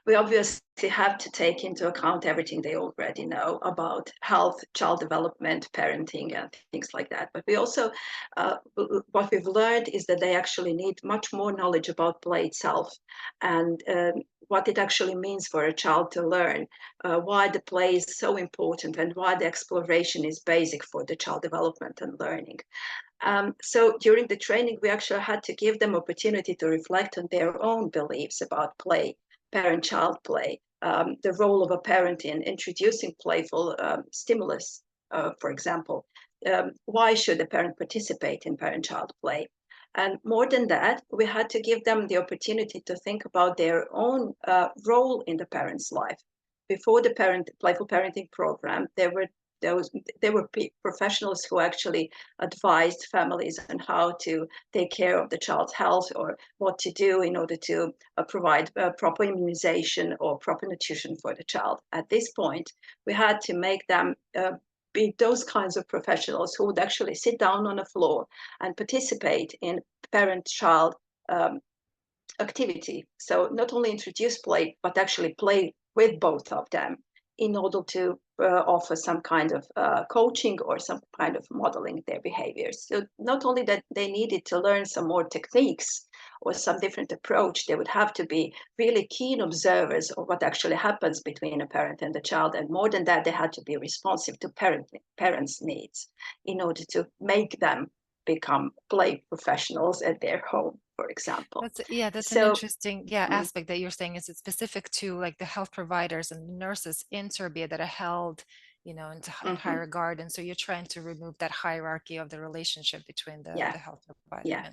We obviously have to take into account everything they already know about health, child development, parenting, and things like that. But we also, what we've learned is that they actually need much more knowledge about play itself, and what it actually means for a child to learn, why the play is so important, and why the exploration is basic for the child development and learning. So during the training, we actually had to give them opportunity to reflect on their own beliefs about play, parent-child play, the role of a parent in introducing playful stimulus, for example. Why should a parent participate in parent-child play? And more than that, we had to give them the opportunity to think about their own role in the parent's life. Before the Playful Parenting program, there were professionals who actually advised families on how to take care of the child's health, or what to do in order to provide proper immunization or proper nutrition for the child. At this point, we had to make them be those kinds of professionals who would actually sit down on the floor and participate in parent-child activity. So not only introduce play, but actually play with both of them in order to offer some kind of coaching or some kind of modeling their behaviors. So not only that they needed to learn some more techniques or some different approach, they would have to be really keen observers of what actually happens between a parent and a child. And more than that, they had to be responsive to parents' needs in order to make them become play professionals at their home, for example. That's an interesting aspect that you're saying. Is it specific to like the health providers and nurses in Serbia that are held in high regard, and so you're trying to remove that hierarchy of the relationship between the health provider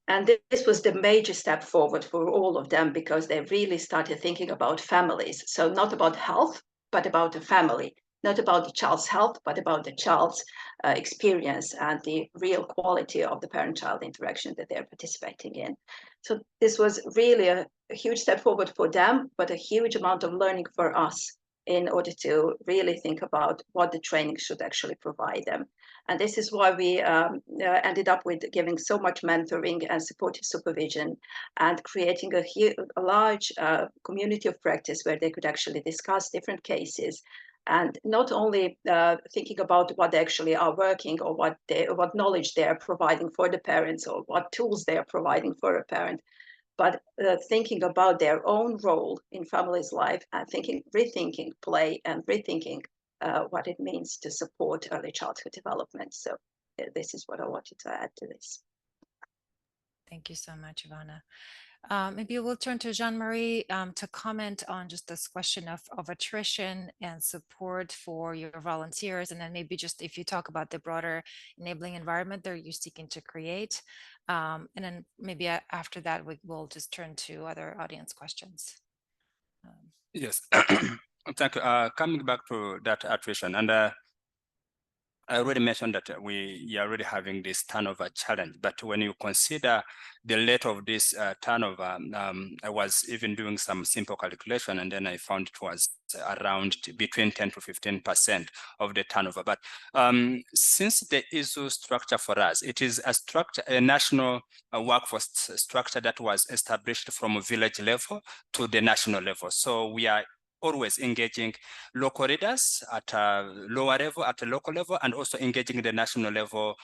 and this was the major step forward for all of them, because they really started thinking about families. So not about health, but about the family. Not about the child's health, but about the child's experience and the real quality of the parent-child interaction that they're participating in. So this was really a huge step forward for them, but a huge amount of learning for us in order to really think about what the training should actually provide them. And this is why we ended up with giving so much mentoring and supportive supervision, and creating a large community of practice where they could actually discuss different cases, and not only thinking about what they actually are working, or what knowledge they are providing for the parents, or what tools they are providing for a parent, but thinking about their own role in family's life, and rethinking play, and rethinking what it means to support early childhood development. So this is what I wanted to add to this. Thank you so much, Ivana. Maybe we'll turn to Jean-Marie to comment on just this question of attrition and support for your volunteers. And then maybe just if you talk about the broader enabling environment that you're seeking to create. And then maybe after that, we'll just turn to other audience questions. Yes, thank you. Coming back to that attrition, and I already mentioned that we are already having this turnover challenge, but when you consider the rate of this turnover, I was even doing some simple calculation, and then I found it was around between 10 to 15% of the turnover. But since the ISO structure for us, it is a structure, a national workforce structure that was established from a village level to the national level. So we are always engaging local leaders at a lower level, at a local level, and also engaging the national level,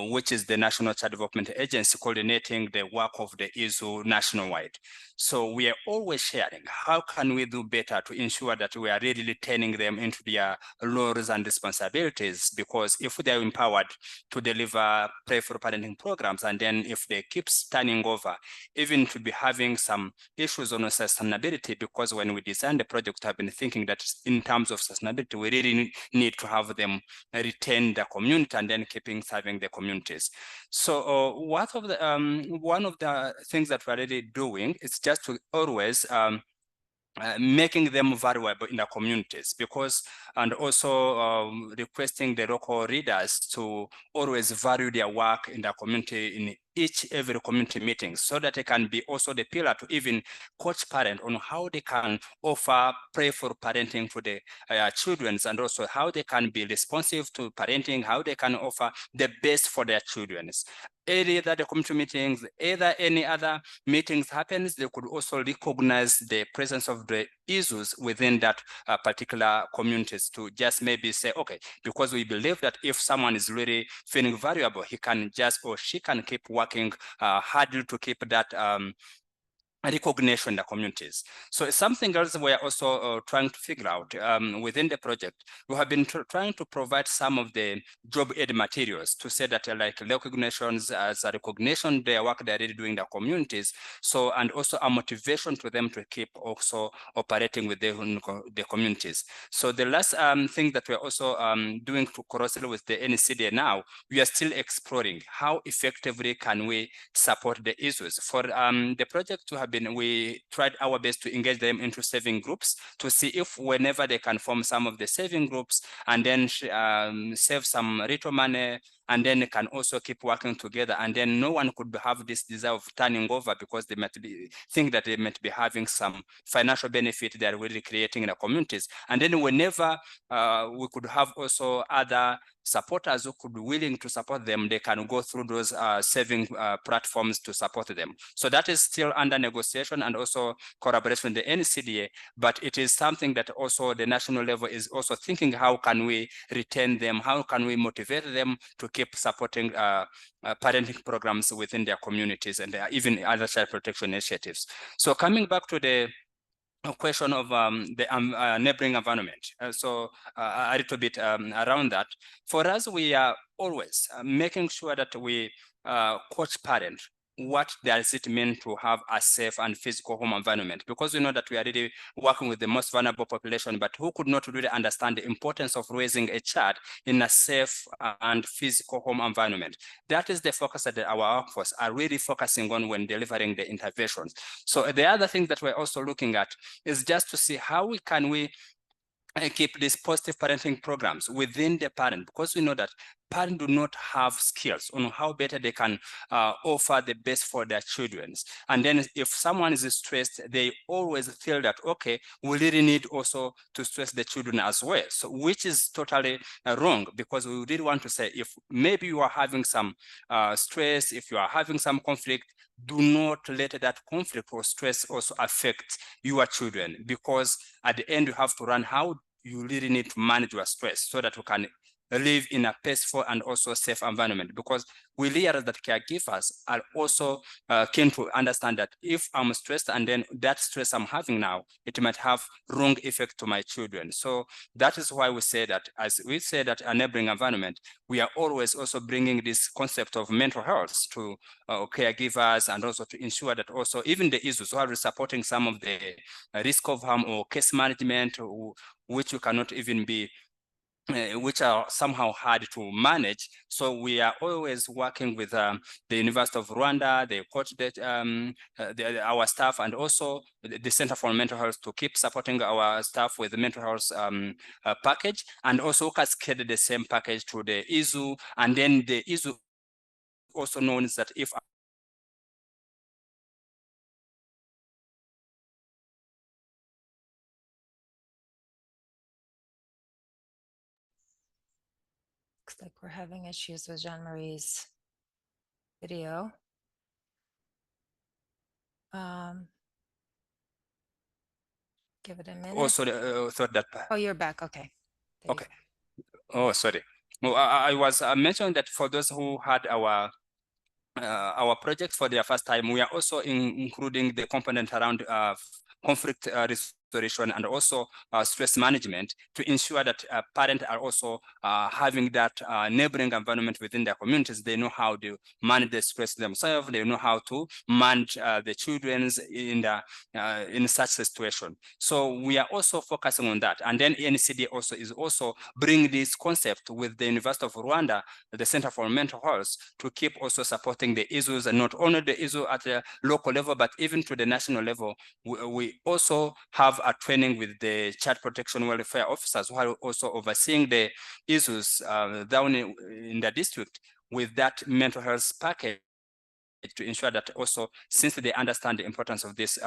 which is the National Child Development Agency, coordinating the work of the ISO nationwide. So we are always sharing how can we do better to ensure that we are really turning them into their roles and responsibilities, because if they are empowered to deliver playful parenting programs, and then if they keep turning over, even to be having some issues on sustainability, because when we designed the project, I've been thinking that in terms of sustainability, we really need to have them retain the community and then keeping serving the communities. So one of the things that we're really doing is just to always making them valuable in the communities, because, and also requesting the local leaders to always value their work in the community in every community meeting, so that they can be also the pillar to even coach parents on how they can offer playful parenting for the children, and also how they can be responsive to parenting, how they can offer the best for their children. Either the community meetings, either any other meetings happens, they could also recognize the presence of the issues within that particular communities, to just maybe say, okay, because we believe that if someone is really feeling valuable, he can just, or she can keep working hard to keep that recognition in the communities. So it's something else we're also trying to figure out within the project. We have been trying to provide some of the job aid materials to say that like recognitions as a recognition their work they're really doing in the communities. So, and also a motivation to them to keep also operating with the communities. So the last thing that we're also doing to closely with the NCDA now, we are still exploring how effectively can we support the issues. For the project to have we tried our best to engage them into saving groups to see if whenever they can form some of the saving groups and then save some little money, and then they can also keep working together, and then no one could have this desire of turning over, because they might think that they might be having some financial benefit they are really creating in the communities. And then whenever we could have also other supporters who could be willing to support them, they can go through those saving platforms to support them. So that is still under negotiation and also collaboration with the NCDA, but it is something that also the national level is also thinking, how can we retain them? How can we motivate them to keep supporting parenting programs within their communities and even other child protection initiatives? So coming back to the question of the neighboring environment. So a little bit around that. For us, we are always making sure that we coach parents. What does it mean to have a safe and physical home environment? Because we know that we are really working with the most vulnerable population, but who could not really understand the importance of raising a child in a safe and physical home environment. That is the focus that our workforce are really focusing on when delivering the interventions. So the other thing that we're also looking at is just to see how can we keep these positive parenting programs within the parent, because we know that parents do not have skills on how better they can offer the best for their children. And then if someone is stressed, they always feel that, okay, we really need also to stress the children as well. So which is totally wrong, because we really want to say, if maybe you are having some stress, if you are having some conflict, do not let that conflict or stress also affect your children, because at the end you have to learn how you really need to manage your stress so that you can live in a peaceful and also safe environment, because we realize that caregivers are also keen to understand that if I'm stressed and then that stress I'm having now, it might have wrong effect to my children. So that is why we say that, as we say that enabling environment, we are always also bringing this concept of mental health to caregivers, and also to ensure that also even the issues who are supporting some of the risk of harm or case management, which you cannot even be which are somehow hard to manage. So we are always working with the University of Rwanda, the coach that our staff, and also the Center for Mental Health, to keep supporting our staff with the mental health package, and also cascade the same package to the ISU. And then the ISU also knows that if Looks like we're having issues with Jean-Marie's video. Give it a minute. also thought that. Oh, you're back. Okay. There Okay. Oh, sorry. Well, I was mentioning that for those who had our project for their first time, we are also including the component around conflict restoration and also stress management, to ensure that parents are also having that neighboring environment within their communities. They know how to manage the stress themselves. They know how to manage the children's in such situation. So we are also focusing on that. And then NCD also is also bringing this concept with the University of Rwanda, the Center for Mental Health, to keep also supporting the issues, and not only the issue at the local level, but even to the national level. We also have a training with the child protection welfare officers, who are also overseeing the issues down in the district with that mental health package, to ensure that also, since they understand the importance of this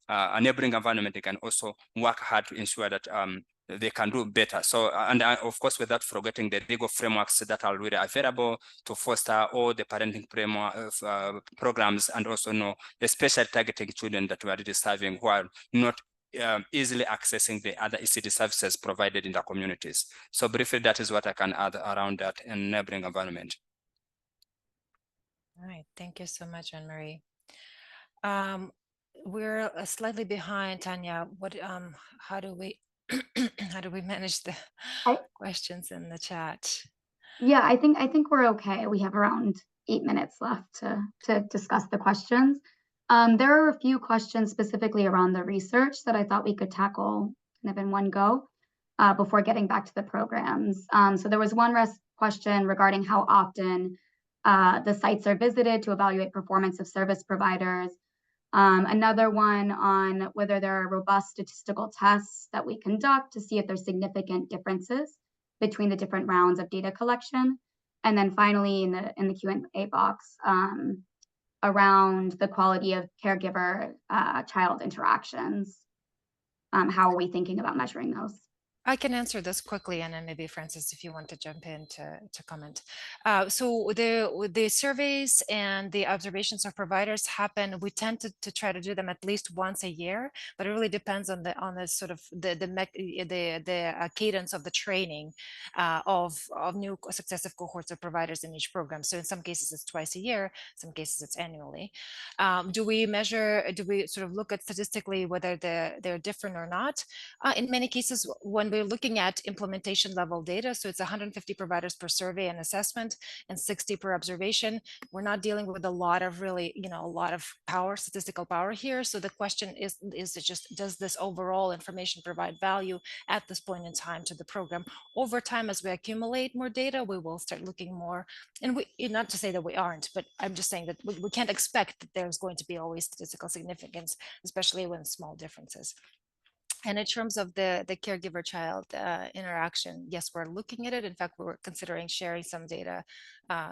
enabling environment, they can also work hard to ensure that they can do better. So, and of course, without forgetting the legal frameworks that are really available to foster all the parenting programs, and also especially targeting children that we are really serving, who are not easily accessing the other ECD services provided in the communities. So briefly, that is what I can add around that enabling environment. All right, thank you so much, Anne-Marie. We're slightly behind, Tanya. What? How do we how do we manage the questions in the chat? Yeah, I think we're okay. We have around 8 minutes left to discuss the questions. There are a few questions specifically around the research that I thought we could tackle kind of in one go before getting back to the programs. So there was one question regarding how often the sites are visited to evaluate performance of service providers. Another one on whether there are robust statistical tests that we conduct to see if there's significant differences between the different rounds of data collection. And then finally in the Q&A box around the quality of caregiver child interactions. How are we thinking about measuring those? I can answer this quickly, and then maybe Francis, if you want to jump in to comment. So the surveys and the observations of providers happen. We tend to try to do them at least once a year, but it really depends on the sort of the cadence of the training of new successive cohorts of providers in each program. So in some cases it's twice a year, some cases it's annually. Do we sort of look at statistically whether they're different or not? In many cases, when we're looking at implementation level data, so it's 150 providers per survey and assessment and 60 per observation, we're not dealing with a lot of really, a lot of statistical power here. So the question is it just, does this overall information provide value at this point in time to the program? Over time, as we accumulate more data, we will start looking more, and not to say that we aren't, but I'm just saying that we can't expect that there's going to be always statistical significance, especially when small differences. And in terms of the caregiver child interaction, yes, we're looking at it. In fact, we're considering sharing some data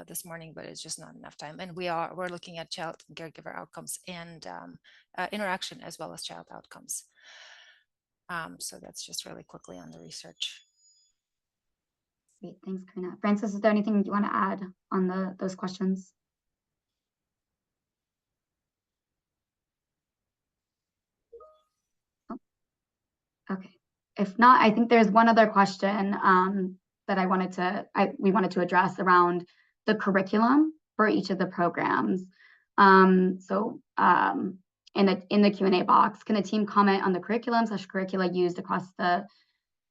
this morning, but it's just not enough time. And we're looking at child and caregiver outcomes and interaction as well as child outcomes. So that's just really quickly on the research. Great, thanks, Karina. Francis, is there anything you want to add on those questions? Okay, if not, I think there's one other question that we wanted to address around the curriculum for each of the programs. In the Q&A box, can the team comment on the curriculum/curricula used across the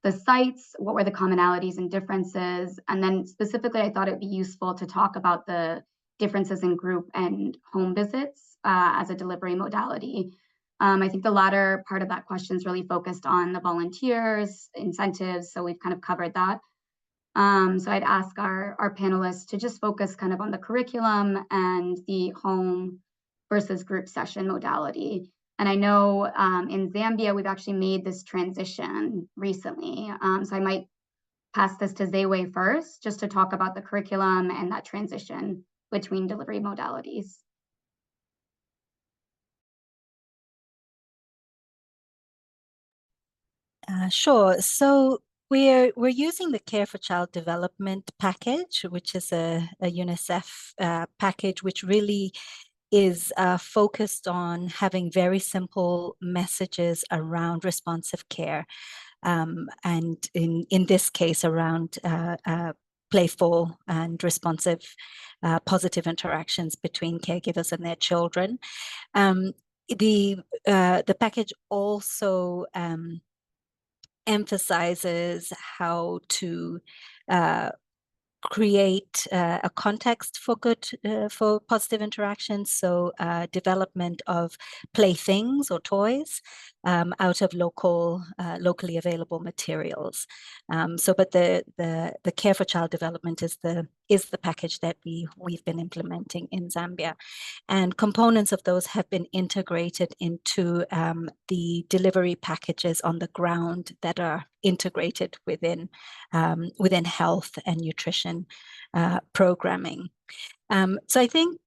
sites? What were the commonalities and differences? And then specifically, I thought it'd be useful to talk about the differences in group and home visits as a delivery modality. I think the latter part of that question is really focused on the volunteers, incentives, so we've kind of covered that. So I'd ask our panelists to just focus kind of on the curriculum and the home versus group session modality. And I know in Zambia, we've actually made this transition recently. So I might pass this to Zewe first, just to talk about the curriculum and that transition between delivery modalities. Sure. So we're using the Care for Child Development package, which is a UNICEF package, which really is focused on having very simple messages around responsive care, and in this case around playful and responsive positive interactions between caregivers and their children. The package also emphasizes how to create a context for for positive interactions. So development of playthings or toys out of locally available materials. But the Care for Child Development is the package that we've been implementing in Zambia, and components of those have been integrated into the delivery packages on the ground that are integrated within health and nutrition programming. So I think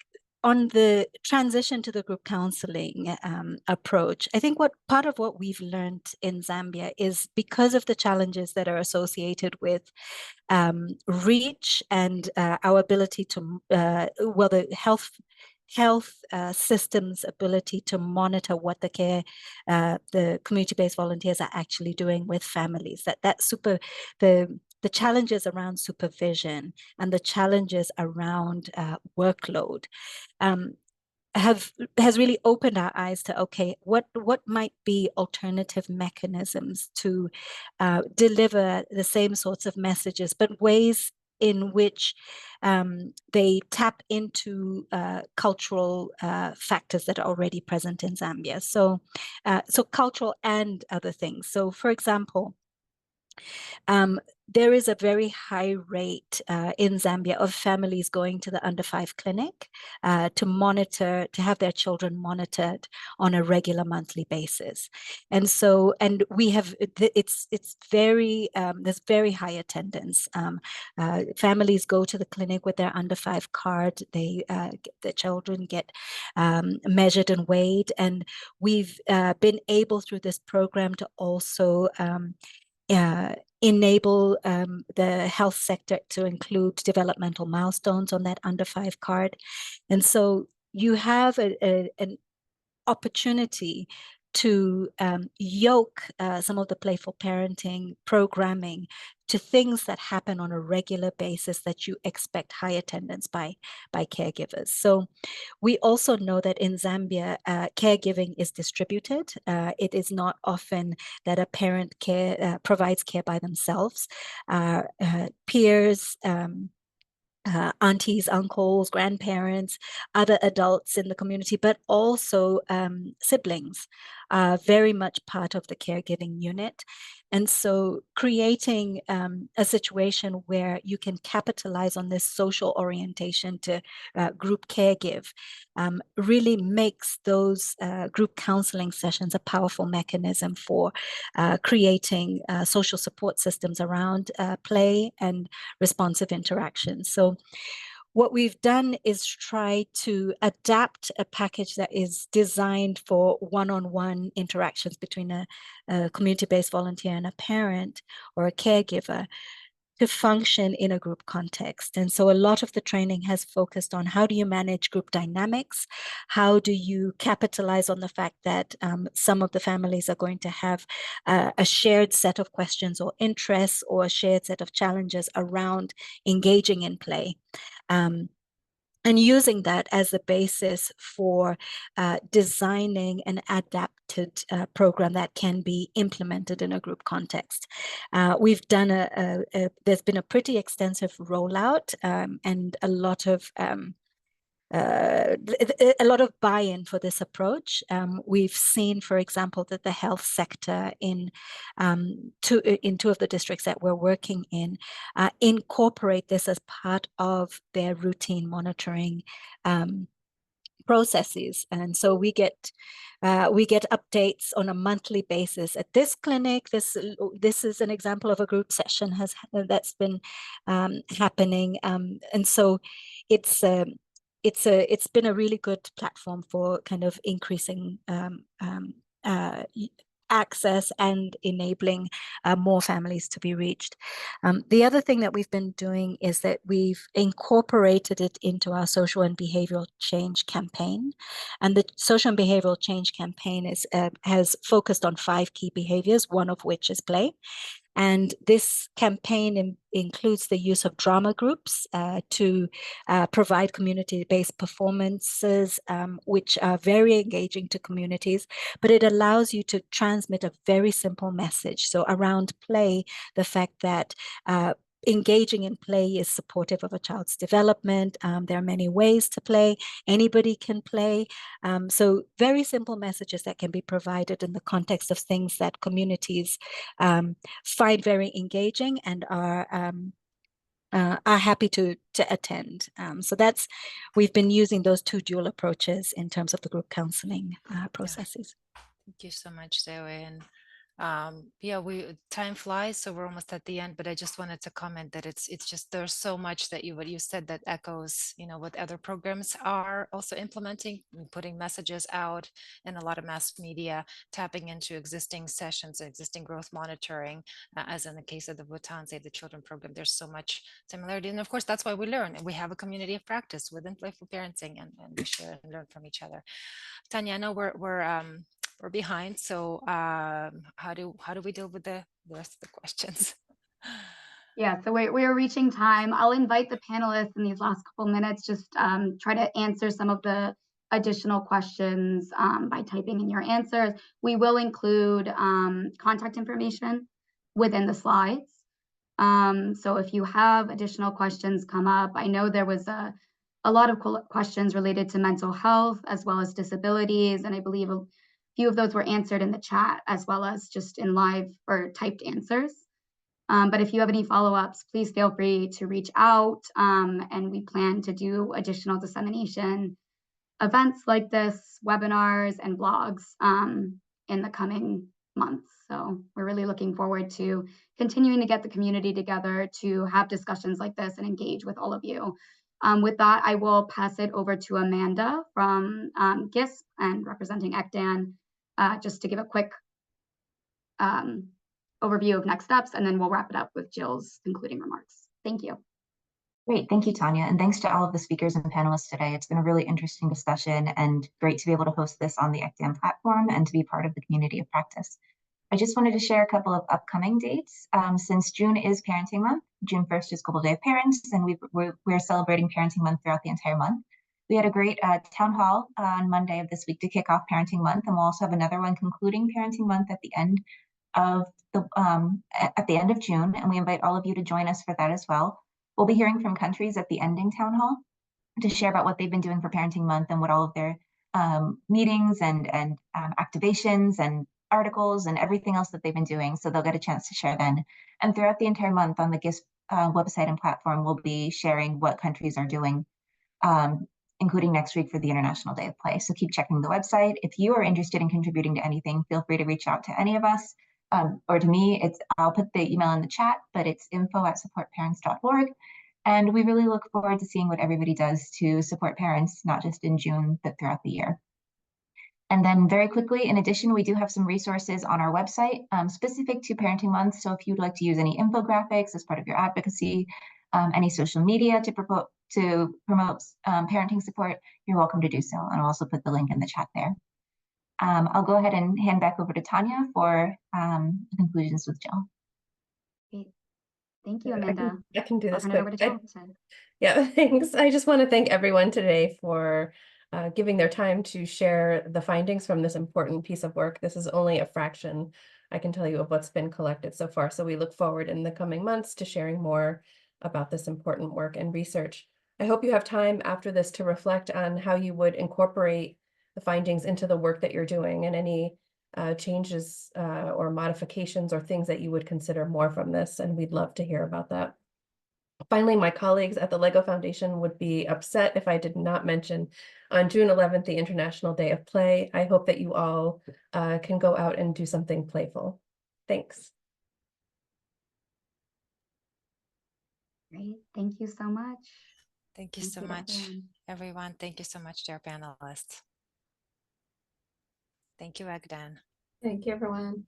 on the transition to the group counseling approach, I think part of what we've learned in Zambia is, because of the challenges that are associated with reach and our ability to, the health systems ability to monitor what the community-based volunteers are actually doing with families, the challenges around supervision and the challenges around workload has really opened our eyes to, okay, what might be alternative mechanisms to deliver the same sorts of messages, but ways in which they tap into cultural factors that are already present in Zambia. So cultural and other things. So for example, there is a very high rate in Zambia of families going to the under 5 clinic to have their children monitored on a regular monthly basis. And we have, it's very, there's very high attendance. Families go to the clinic with their under 5 card. The children get measured and weighed. And we've been able through this program to also enable the health sector to include developmental milestones on that under 5 card. And so you have an opportunity to yoke some of the playful parenting programming to things that happen on a regular basis that you expect high attendance by caregivers. So we also know that in Zambia, caregiving is distributed. It is not often that a parent provides care by themselves. Peers, aunties, uncles, grandparents, other adults in the community, but also siblings are very much part of the caregiving unit. And so creating a situation where you can capitalize on this social orientation to group caregive really makes those group counseling sessions a powerful mechanism for creating social support systems around play and responsive interaction. So what we've done is try to adapt a package that is designed for one-on-one interactions between a community-based volunteer and a parent or a caregiver to function in a group context. And so a lot of the training has focused on how do you manage group dynamics? How do you capitalize on the fact that some of the families are going to have a shared set of questions or interests or a shared set of challenges around engaging in play. And using that as the basis for designing an adapted program that can be implemented in a group context. We've done there's been a pretty extensive rollout and a lot of buy-in for this approach. We've seen, for example, that the health sector in two of the districts that we're working in incorporate this as part of their routine monitoring processes. And so we get updates on a monthly basis. At this clinic, this is an example of a group session that's been happening, and so it's been a really good platform for kind of increasing access and enabling more families to be reached. The other thing that we've been doing is that we've incorporated it into our social and behavioral change campaign. And the social and behavioral change campaign has focused on 5 key behaviors, one of which is play. And this campaign includes the use of drama groups to provide community-based performances, which are very engaging to communities, but it allows you to transmit a very simple message. So around play, the fact that engaging in play is supportive of a child's development. There are many ways to play. Anybody can play. So very simple messages that can be provided in the context of things that communities find very engaging and are happy to attend. So we've been using those 2 dual approaches in terms of the group counseling processes. Thank you so much, Zoe. And yeah, time flies, so we're almost at the end, but I just wanted to comment that it's just, there's so much that what you said that echoes, what other programs are also implementing, putting messages out in a lot of mass media, tapping into existing sessions, existing growth monitoring, as in the case of the Bhutan Save the Children program. There's so much similarity. And of course, that's why we learn. And we have a community of practice within Playful Parenting, and we share and learn from each other. Tanya, I know we're behind, so how do we deal with the rest of the questions? Yeah, so we're reaching time. I'll invite the panelists in these last couple minutes, just try to answer some of the additional questions by typing in your answers. We will include contact information within the slides. So if you have additional questions come up, I know there was a lot of questions related to mental health as well as disabilities, and I believe a few of those were answered in the chat as well as just in live or typed answers. But if you have any follow-ups, please feel free to reach out, and we plan to do additional dissemination events like this, webinars and blogs in the coming months. So we're really looking forward to continuing to get the community together to have discussions like this and engage with all of you. With that, I will pass it over to Amanda from GISP and representing ECDAN, just to give a quick overview of next steps, and then we'll wrap it up with Jill's concluding remarks. Thank you. Great, thank you, Tanya, and thanks to all of the speakers and panelists today. It's been a really interesting discussion and great to be able to host this on the ECDAN platform and to be part of the community of practice. I just wanted to share a couple of upcoming dates. Since June is Parenting Month, June 1st is Global Day of Parents, and we're celebrating Parenting Month throughout the entire month. We had a great town hall on Monday of this week to kick off Parenting Month, and we'll also have another one concluding Parenting Month at the end of June, and we invite all of you to join us for that as well. We'll be hearing from countries at the ending town hall to share about what they've been doing for Parenting Month and what all of their meetings and activations and articles and everything else that they've been doing. So they'll get a chance to share then. And throughout the entire month on the GISP website and platform, we'll be sharing what countries are doing, including next week for the International Day of Play. So keep checking the website. If you are interested in contributing to anything, feel free to reach out to any of us. Or to me, I'll put the email in the chat, but it's info@supportparents.org. And we really look forward to seeing what everybody does to support parents, not just in June, but throughout the year. And then very quickly, in addition, we do have some resources on our website specific to Parenting Month. So if you'd like to use any infographics as part of your advocacy, any social media to promote parenting support, you're welcome to do so. And I'll also put the link in the chat there. I'll go ahead and hand back over to Tanya for conclusions with Jill. Great. Thank you, Amanda. I can do I'll this turn it over quick. to Jill. Yeah, thanks. I just want to thank everyone today for giving their time to share the findings from this important piece of work. This is only a fraction, I can tell you, of what's been collected so far. So we look forward in the coming months to sharing more about this important work and research. I hope you have time after this to reflect on how you would incorporate the findings into the work that you're doing and any changes or modifications or things that you would consider more from this. And we'd love to hear about that. Finally, my colleagues at the LEGO Foundation would be upset if I did not mention on June 11th, the International Day of Play. I hope that you all can go out and do something playful. Thanks. Great. Thank you so much. Thank you Thank so to much, everyone. everyone. Thank you so much to our panelists. Thank you, Agdan. Thank you, everyone.